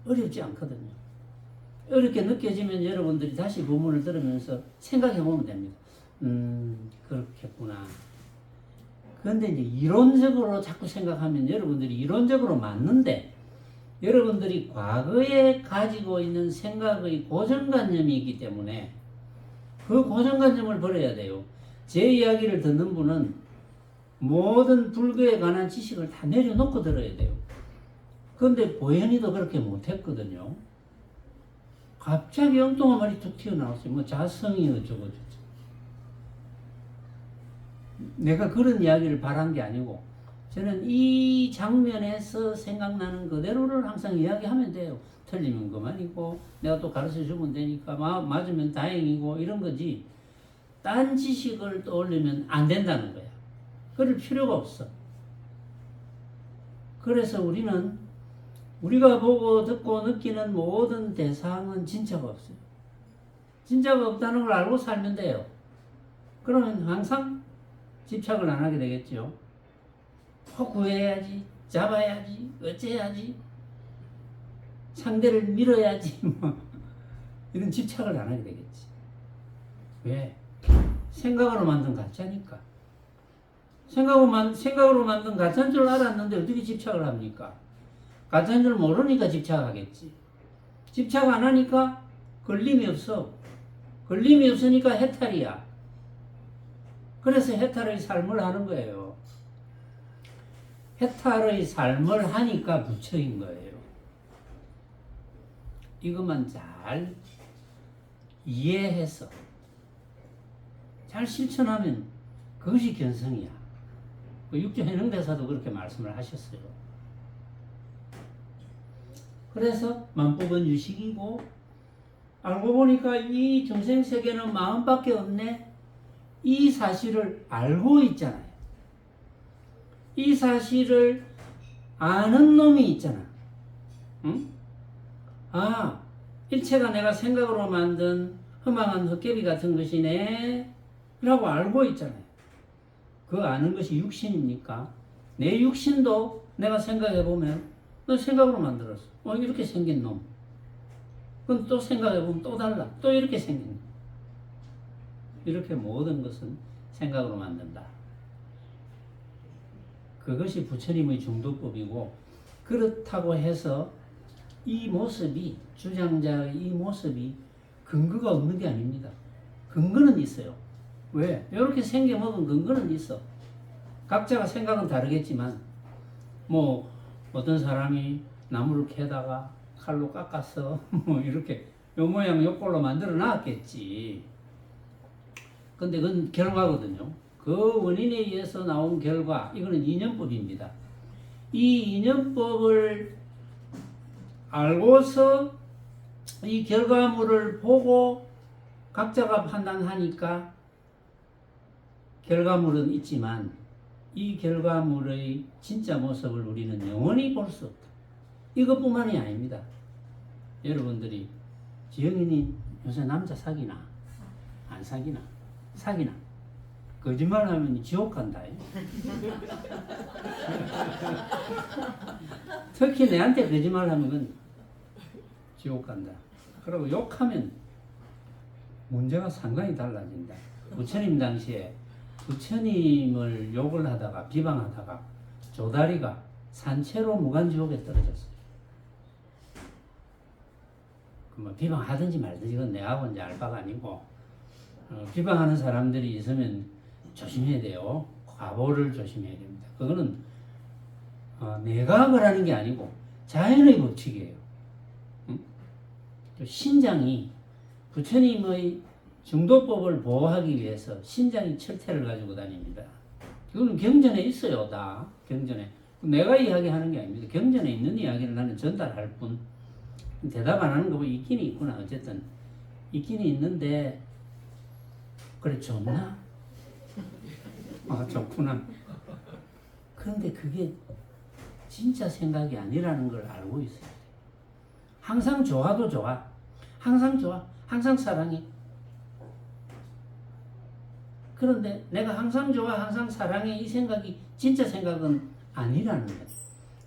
[SPEAKER 1] 어렵지 않거든요. 어렵게 느껴지면 여러분들이 다시 본문을 들으면서 생각해 보면 됩니다. 그렇겠구나. 그런데 이제 이론적으로 자꾸 생각하면 여러분들이 이론적으로 맞는데 여러분들이 과거에 가지고 있는 생각의 고정관념이 있기 때문에 그 고정관념을 버려야 돼요. 제 이야기를 듣는 분은 모든 불교에 관한 지식을 다 내려놓고 들어야 돼요. 그런데 보현이도 그렇게 못했거든요. 갑자기 엉뚱한 말이 툭 튀어나왔어요. 뭐 자성이 어쩌고저쩌고. 내가 그런 이야기를 바란 게 아니고 저는 이 장면에서 생각나는 그대로를 항상 이야기하면 돼요. 틀리면 그만이고 내가 또 가르쳐 주면 되니까 맞으면 다행이고 이런 거지. 딴 지식을 떠올리면 안 된다는 거야. 그럴 필요가 없어. 그래서 우리가 보고 듣고 느끼는 모든 대상은 진짜가 없어요. 진짜가 없다는 걸 알고 살면 돼요. 그러면 항상 집착을 안 하게 되겠죠. 구해야지, 잡아야지, 어째야지, 상대를 밀어야지, 이런 집착을 안 하게 되겠지. 왜? 생각으로 만든 가짜니까. 생각으로 만든 가짜인 줄 알았는데 어떻게 집착을 합니까? 가짜인 줄 모르니까 집착하겠지. 집착 안 하니까 걸림이 없어. 걸림이 없으니까 해탈이야. 그래서 해탈의 삶을 하는 거예요. 해탈의 삶을 하니까 부처인 거예요. 이것만 잘 이해해서 잘 실천하면 그것이 견성이야. 육조 해능대사도 그렇게 말씀을 하셨어요. 그래서 만법은 유식이고 알고 보니까 이 중생세계는 마음밖에 없네. 이 사실을 알고 있잖아요. 이 사실을 아는 놈이 있잖아. 응? 아, 일체가 내가 생각으로 만든 허망한 헛개비 같은 것이네 라고 알고 있잖아요. 그 아는 것이 육신이니까 내 육신도 내가 생각해보면 너 생각으로 만들었어. 이렇게 생긴 놈. 그럼 또 생각해보면 또 달라. 또 이렇게 생긴 놈. 이렇게 모든 것은 생각으로 만든다. 그것이 부처님의 중도법이고, 그렇다고 해서 이 모습이, 주장자의 이 모습이 근거가 없는 게 아닙니다. 근거는 있어요. 왜? 이렇게 생겨먹은 근거는 있어. 각자가 생각은 다르겠지만, 뭐 어떤 사람이 나무를 캐다가 칼로 깎아서 뭐 이렇게 요 모양 요 꼴로 만들어 놨겠지. 근데 그건 결과거든요. 그 원인에 의해서 나온 결과, 이거는 이념법입니다. 이 이념법을 알고서 이 결과물을 보고 각자가 판단하니까 결과물은 있지만 이 결과물의 진짜 모습을 우리는 영원히 볼 수 없다. 이것뿐만이 아닙니다. 여러분들이 지영이니 요새 남자 사귀나? 안 사귀나? 사귀나? 거짓말하면 지옥 간다. 특히 내한테 거짓말하면 지옥 간다. 그리고 욕하면 문제가 상당히 달라진다. 부처님 당시에 부처님을 욕을 하다가 비방하다가 조다리가 산채로 무간지옥에 떨어졌어요. 뭐 비방하든지 말든지 그건 내하고 이제 알 바가 아니고, 비방하는 사람들이 있으면 조심해야 돼요. 과보를 조심해야 됩니다. 그거는 내각을 하는 게 아니고 자연의 법칙이에요. 응? 신장이 부처님의 중도법을 보호하기 위해서 신장이 철퇴를 가지고 다닙니다. 이거는 경전에 있어요. 다 경전에. 내가 이야기하는 게 아닙니다. 경전에 있는 이야기를 나는 전달할 뿐. 대답 안 하는 거 보면 있긴 있구나. 어쨌든 있긴 있는데 그래 좋나? 좋구나. 그런데 그게 진짜 생각이 아니라는 걸 알고 있어야 돼. 항상 좋아도 좋아. 항상 좋아. 항상 사랑해. 그런데 내가 항상 좋아, 항상 사랑해 이 생각이 진짜 생각은 아니라는 거야.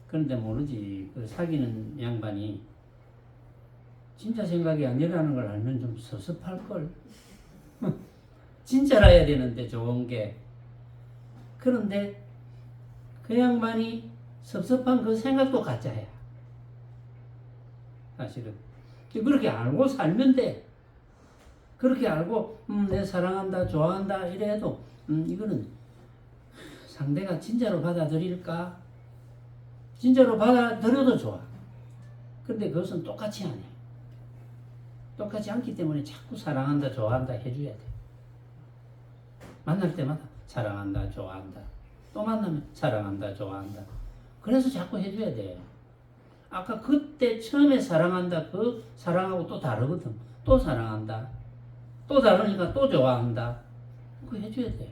[SPEAKER 1] 그런데 모르지. 그 사귀는 양반이 진짜 생각이 아니라는 걸 알면 좀 섭섭할걸. 진짜라야 되는데 좋은 게. 그런데 그 양반이 섭섭한 그 생각도 가짜야. 사실은. 그렇게 알고 살면 돼. 그렇게 알고 내 사랑한다, 좋아한다 이래도 이거는 상대가 진짜로 받아들일까? 진짜로 받아들여도 좋아. 그런데 그것은 똑같이 안 해. 똑같이 않기 때문에 자꾸 사랑한다, 좋아한다 해줘야 돼. 만날 때마다 사랑한다, 좋아한다. 또 만나면 사랑한다, 좋아한다. 그래서 자꾸 해줘야 돼. 아까 그때 처음에 사랑한다, 그 사랑하고 또 다르거든. 또 사랑한다. 또 다르니까 또 좋아한다. 그거 해줘야 돼.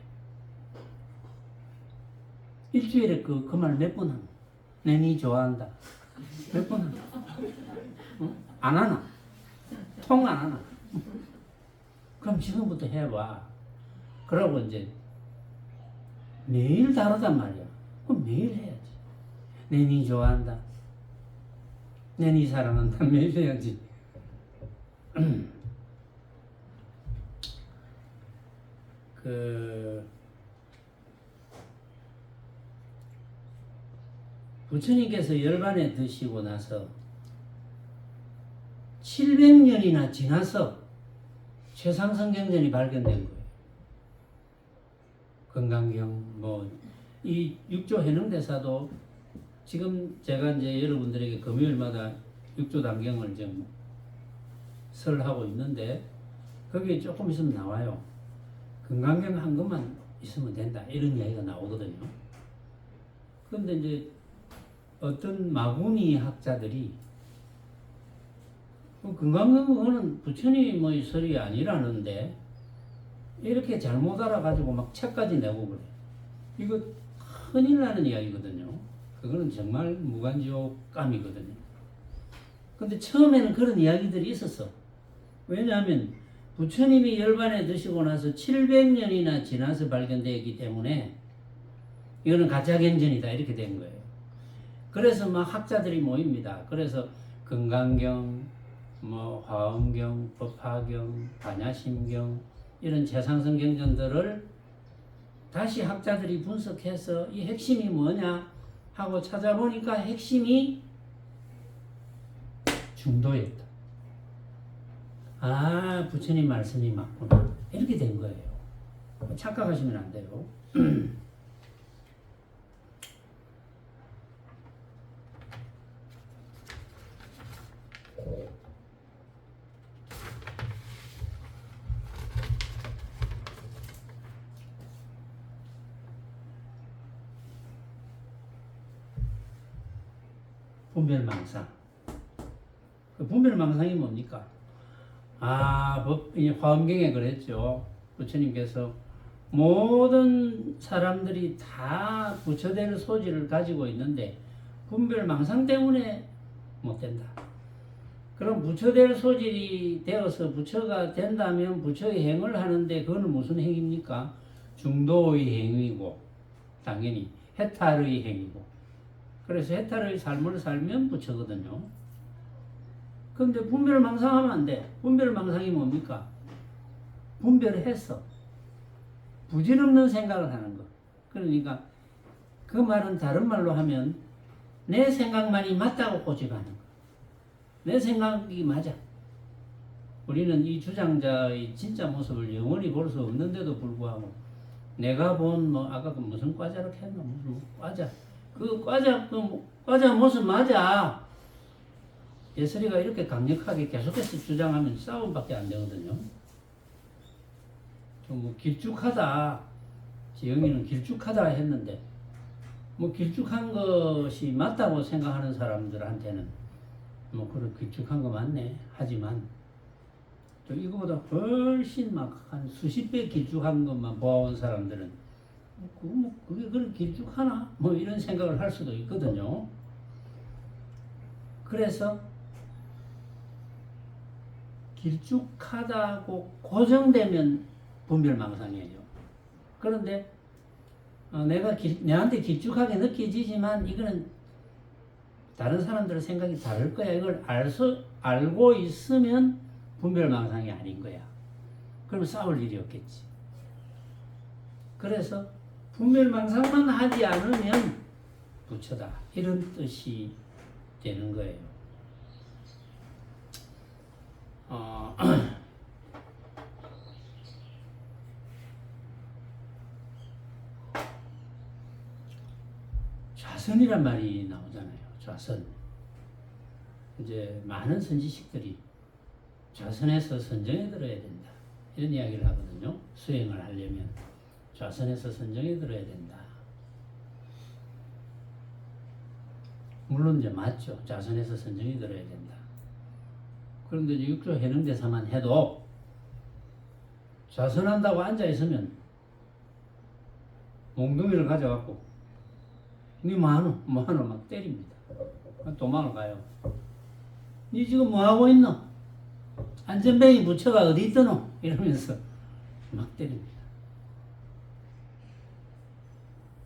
[SPEAKER 1] 일주일에 그 말 몇 번 하노? 내니 좋아한다. 몇 번 하노? 응? 안 하나? 통 안 하나? 그럼 지금부터 해봐. 그러고 이제 매일 다르단 말이야. 그럼 매일 해야지. 내니 좋아한다. 내니 사랑한다. 매일 해야지. 부처님께서 열반에 드시고 나서 700년이나 지나서 최상승경전이 발견된 거예요. 건강경, 이 육조 해능대사도 지금 제가 이제 여러분들에게 금요일마다 육조 단경을 좀 설하고 있는데 거기에 조금 있으면 나와요. 건강경 한 것만 있으면 된다. 이런 이야기가 나오거든요. 그런데 이제 어떤 마구니 학자들이 건강경은 부처님의 설이 아니라는데 이렇게 잘못 알아가지고 막 책까지 내고 그래. 이거 큰일 나는 이야기거든요. 그거는 정말 무간지옥감이거든요. 근데 처음에는 그런 이야기들이 있었어. 왜냐하면 부처님이 열반에 드시고 나서 700년이나 지나서 발견되었기 때문에 이거는 가짜경전이다 이렇게 된 거예요. 그래서 막 학자들이 모입니다. 그래서 건강경, 화엄경, 법화경, 반야심경 이런 최상승경전들을 다시 학자들이 분석해서 이 핵심이 뭐냐 하고 찾아보니까 핵심이 중도였다. 부처님 말씀이 맞구나. 이렇게 된 거예요. 착각하시면 안 돼요. 분별망상. 그 분별망상이 뭡니까? 화엄경에 그랬죠. 부처님께서 모든 사람들이 다 부처될 소질을 가지고 있는데 분별망상 때문에 못 된다. 그럼 부처될 소질이 되어서 부처가 된다면 부처의 행을 하는데 그거는 무슨 행입니까? 중도의 행위고 당연히 해탈의 행위고 그래서 해탈의 삶을 살면 부처거든요. 근데 분별망상하면 안 돼. 분별망상이 뭡니까? 분별했어. 부질없는 생각을 하는 거. 그러니까 그 말은 다른 말로 하면 내 생각만이 맞다고 고집하는 거. 내 생각이 맞아. 우리는 이 주장자의 진짜 모습을 영원히 볼 수 없는데도 불구하고 내가 본 아까 그 무슨 과자로 했나 무슨 과자 그 과자 모습 맞아. 예슬이가 이렇게 강력하게 계속해서 주장하면 싸움밖에 안 되거든요. 좀 뭐 길쭉하다. 지영이는 길쭉하다 했는데 뭐 길쭉한 것이 맞다고 생각하는 사람들한테는 뭐 그런 길쭉한 거 맞네. 하지만 또 이거보다 훨씬 막 한 수십 배 길쭉한 것만 보아온 사람들은 그게 그렇게 길쭉하나? 뭐 이런 생각을 할 수도 있거든요. 그래서 길쭉하다고 고정되면 분별망상이에요. 그런데 내한테 길쭉하게 느껴지지만 이거는 다른 사람들의 생각이 다를 거야. 이걸 알고 있으면 분별망상이 아닌 거야. 그럼 싸울 일이 없겠지. 그래서 분별망상만 하지 않으면 부처다. 이런 뜻이 되는 거예요. 좌선이란 말이 나오잖아요. 좌선. 이제 많은 선지식들이 좌선에서 선정에 들어야 된다. 이런 이야기를 하거든요. 수행을 하려면 좌선에서 선정에 들어야 된다. 물론 이제 맞죠. 좌선에서 선정에 들어야 된다. 그런데 이제 육조 해능대사만 해도 좌선한다고 앉아있으면 몽둥이를 가져갖고 니 뭐하노? 뭐하노? 막 때립니다. 도망을 가요. 니 지금 뭐하고 있노? 안전뱅이 부처가 어디 있더노? 이러면서 막 때립니다.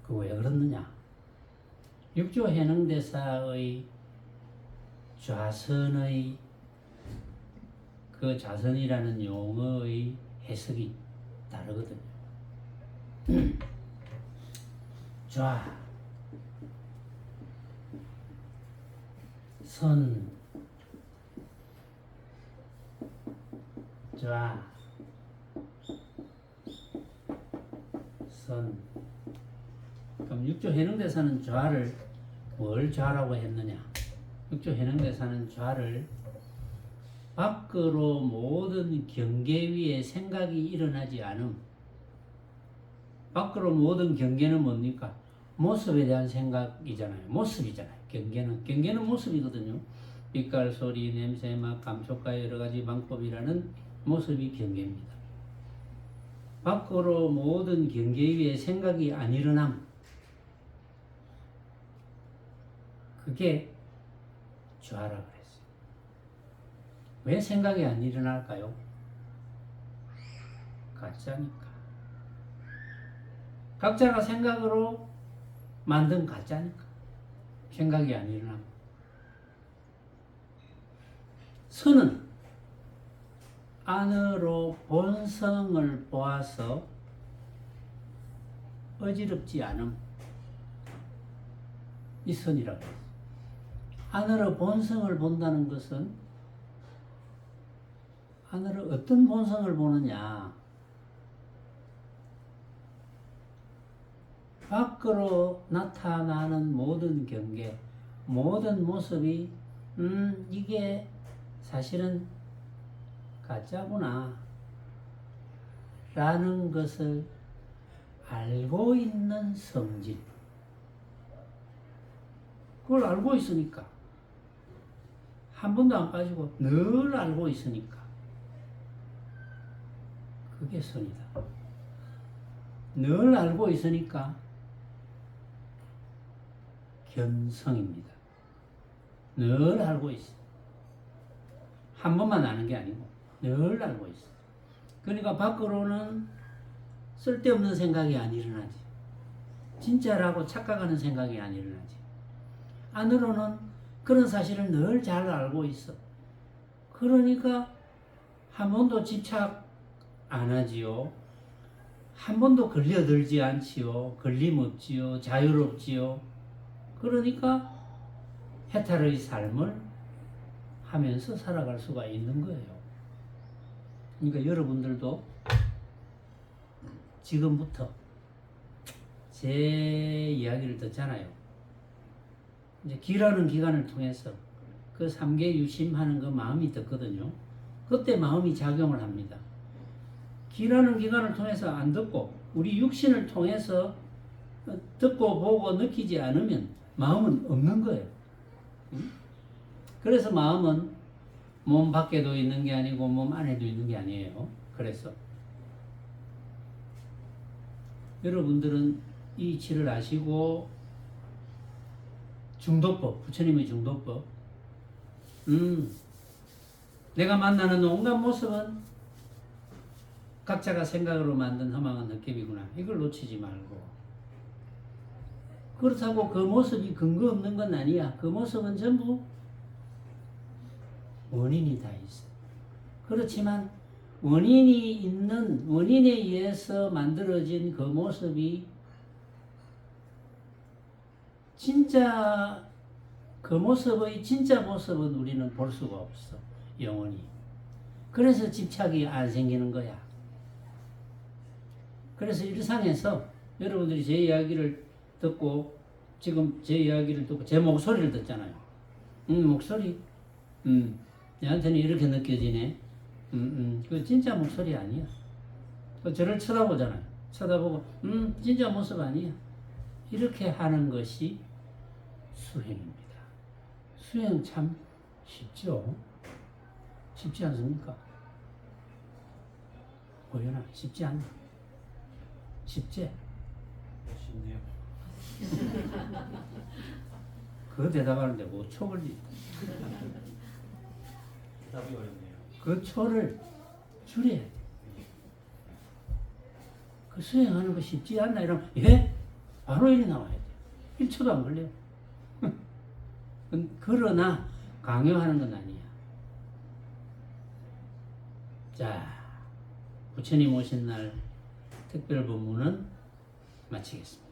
[SPEAKER 1] 그 왜 그러느냐? 육조 해능대사의 좌선의 그 좌선이라는 용어의 해석이 다르거든요. 좌, 선, 좌, 선. 그럼 육조 해능대사는 좌를 뭘 좌라고 했느냐? 육조 해능대사는 좌를 밖으로 모든 경계 위에 생각이 일어나지 않음. 밖으로 모든 경계는 뭡니까? 모습에 대한 생각이잖아요. 모습이잖아요. 경계는 모습이거든요. 빛깔, 소리, 냄새, 맛, 감촉과 여러 가지 방법이라는 모습이 경계입니다. 밖으로 모든 경계 위에 생각이 안 일어남. 그게 좌라 그랬어요. 왜 생각이 안 일어날까요? 가짜니까. 각자가 생각으로 만든 가짜니까. 생각이 안 일어납니다. 선은 안으로 본성을 보아서 어지럽지 않음. 이 선이라고 해요. 안으로 본성을 본다는 것은 안으로 어떤 본성을 보느냐? 밖으로 나타나는 모든 경계, 모든 모습이 이게 사실은 가짜구나 라는 것을 알고 있는 성질. 그걸 알고 있으니까 한 번도 안 빠지고 늘 알고 있으니까 그게 선이다. 늘 알고 있으니까 견성입니다. 늘 알고 있어. 한 번만 아는 게 아니고 늘 알고 있어. 그러니까 밖으로는 쓸데없는 생각이 안 일어나지. 진짜라고 착각하는 생각이 안 일어나지. 안으로는 그런 사실을 늘 잘 알고 있어. 그러니까 한 번도 집착 안 하지요. 한 번도 걸려들지 않지요. 걸림없지요. 자유롭지요. 그러니까 해탈의 삶을 하면서 살아갈 수가 있는 거예요. 그러니까 여러분들도 지금부터 제 이야기를 듣잖아요. 이제 기라는 기간을 통해서 그 3계 유심하는 그 마음이 듣거든요. 그때 마음이 작용을 합니다. 기라는 기간을 통해서 안 듣고 우리 육신을 통해서 듣고 보고 느끼지 않으면 마음은 없는 거예요. 그래서 마음은 몸 밖에도 있는 게 아니고 몸 안에도 있는 게 아니에요. 그래서 여러분들은 이 이치를 아시고 중도법, 부처님의 중도법, 내가 만나는 온갖 모습은 각자가 생각으로 만든 허망한 헛개비구나. 이걸 놓치지 말고. 그렇다고 그 모습이 근거 없는 건 아니야. 그 모습은 전부 원인이 다 있어. 그렇지만 원인이 있는, 원인에 의해서 만들어진 그 모습이 진짜 그 모습의 진짜 모습은 우리는 볼 수가 없어. 영원히. 그래서 집착이 안 생기는 거야. 그래서 일상에서 여러분들이 제 이야기를 듣고 지금 제 이야기를 듣고 제 목소리를 듣잖아요. 목소리. 내한테는 이렇게 느껴지네. 그 진짜 목소리 아니야. 저를 쳐다보잖아요. 쳐다보고 진짜 모습 아니야. 이렇게 하는 것이 수행입니다. 수행 참 쉽죠? 쉽지 않습니까? 고연아, 쉽지 않나? 쉽지?
[SPEAKER 3] 쉽네요.
[SPEAKER 1] 그거 대답하는데 뭐 초 걸리?
[SPEAKER 3] 대답이 어렵네요.
[SPEAKER 1] 그 초를 줄여야 돼. 그 수행하는 거 쉽지 않나? 이러면 예? 바로 일이 나와야 돼. 1초도 안 걸려요. 그러나 강요하는 건 아니야. 자, 부처님 오신 날 특별 법문은 마치겠습니다.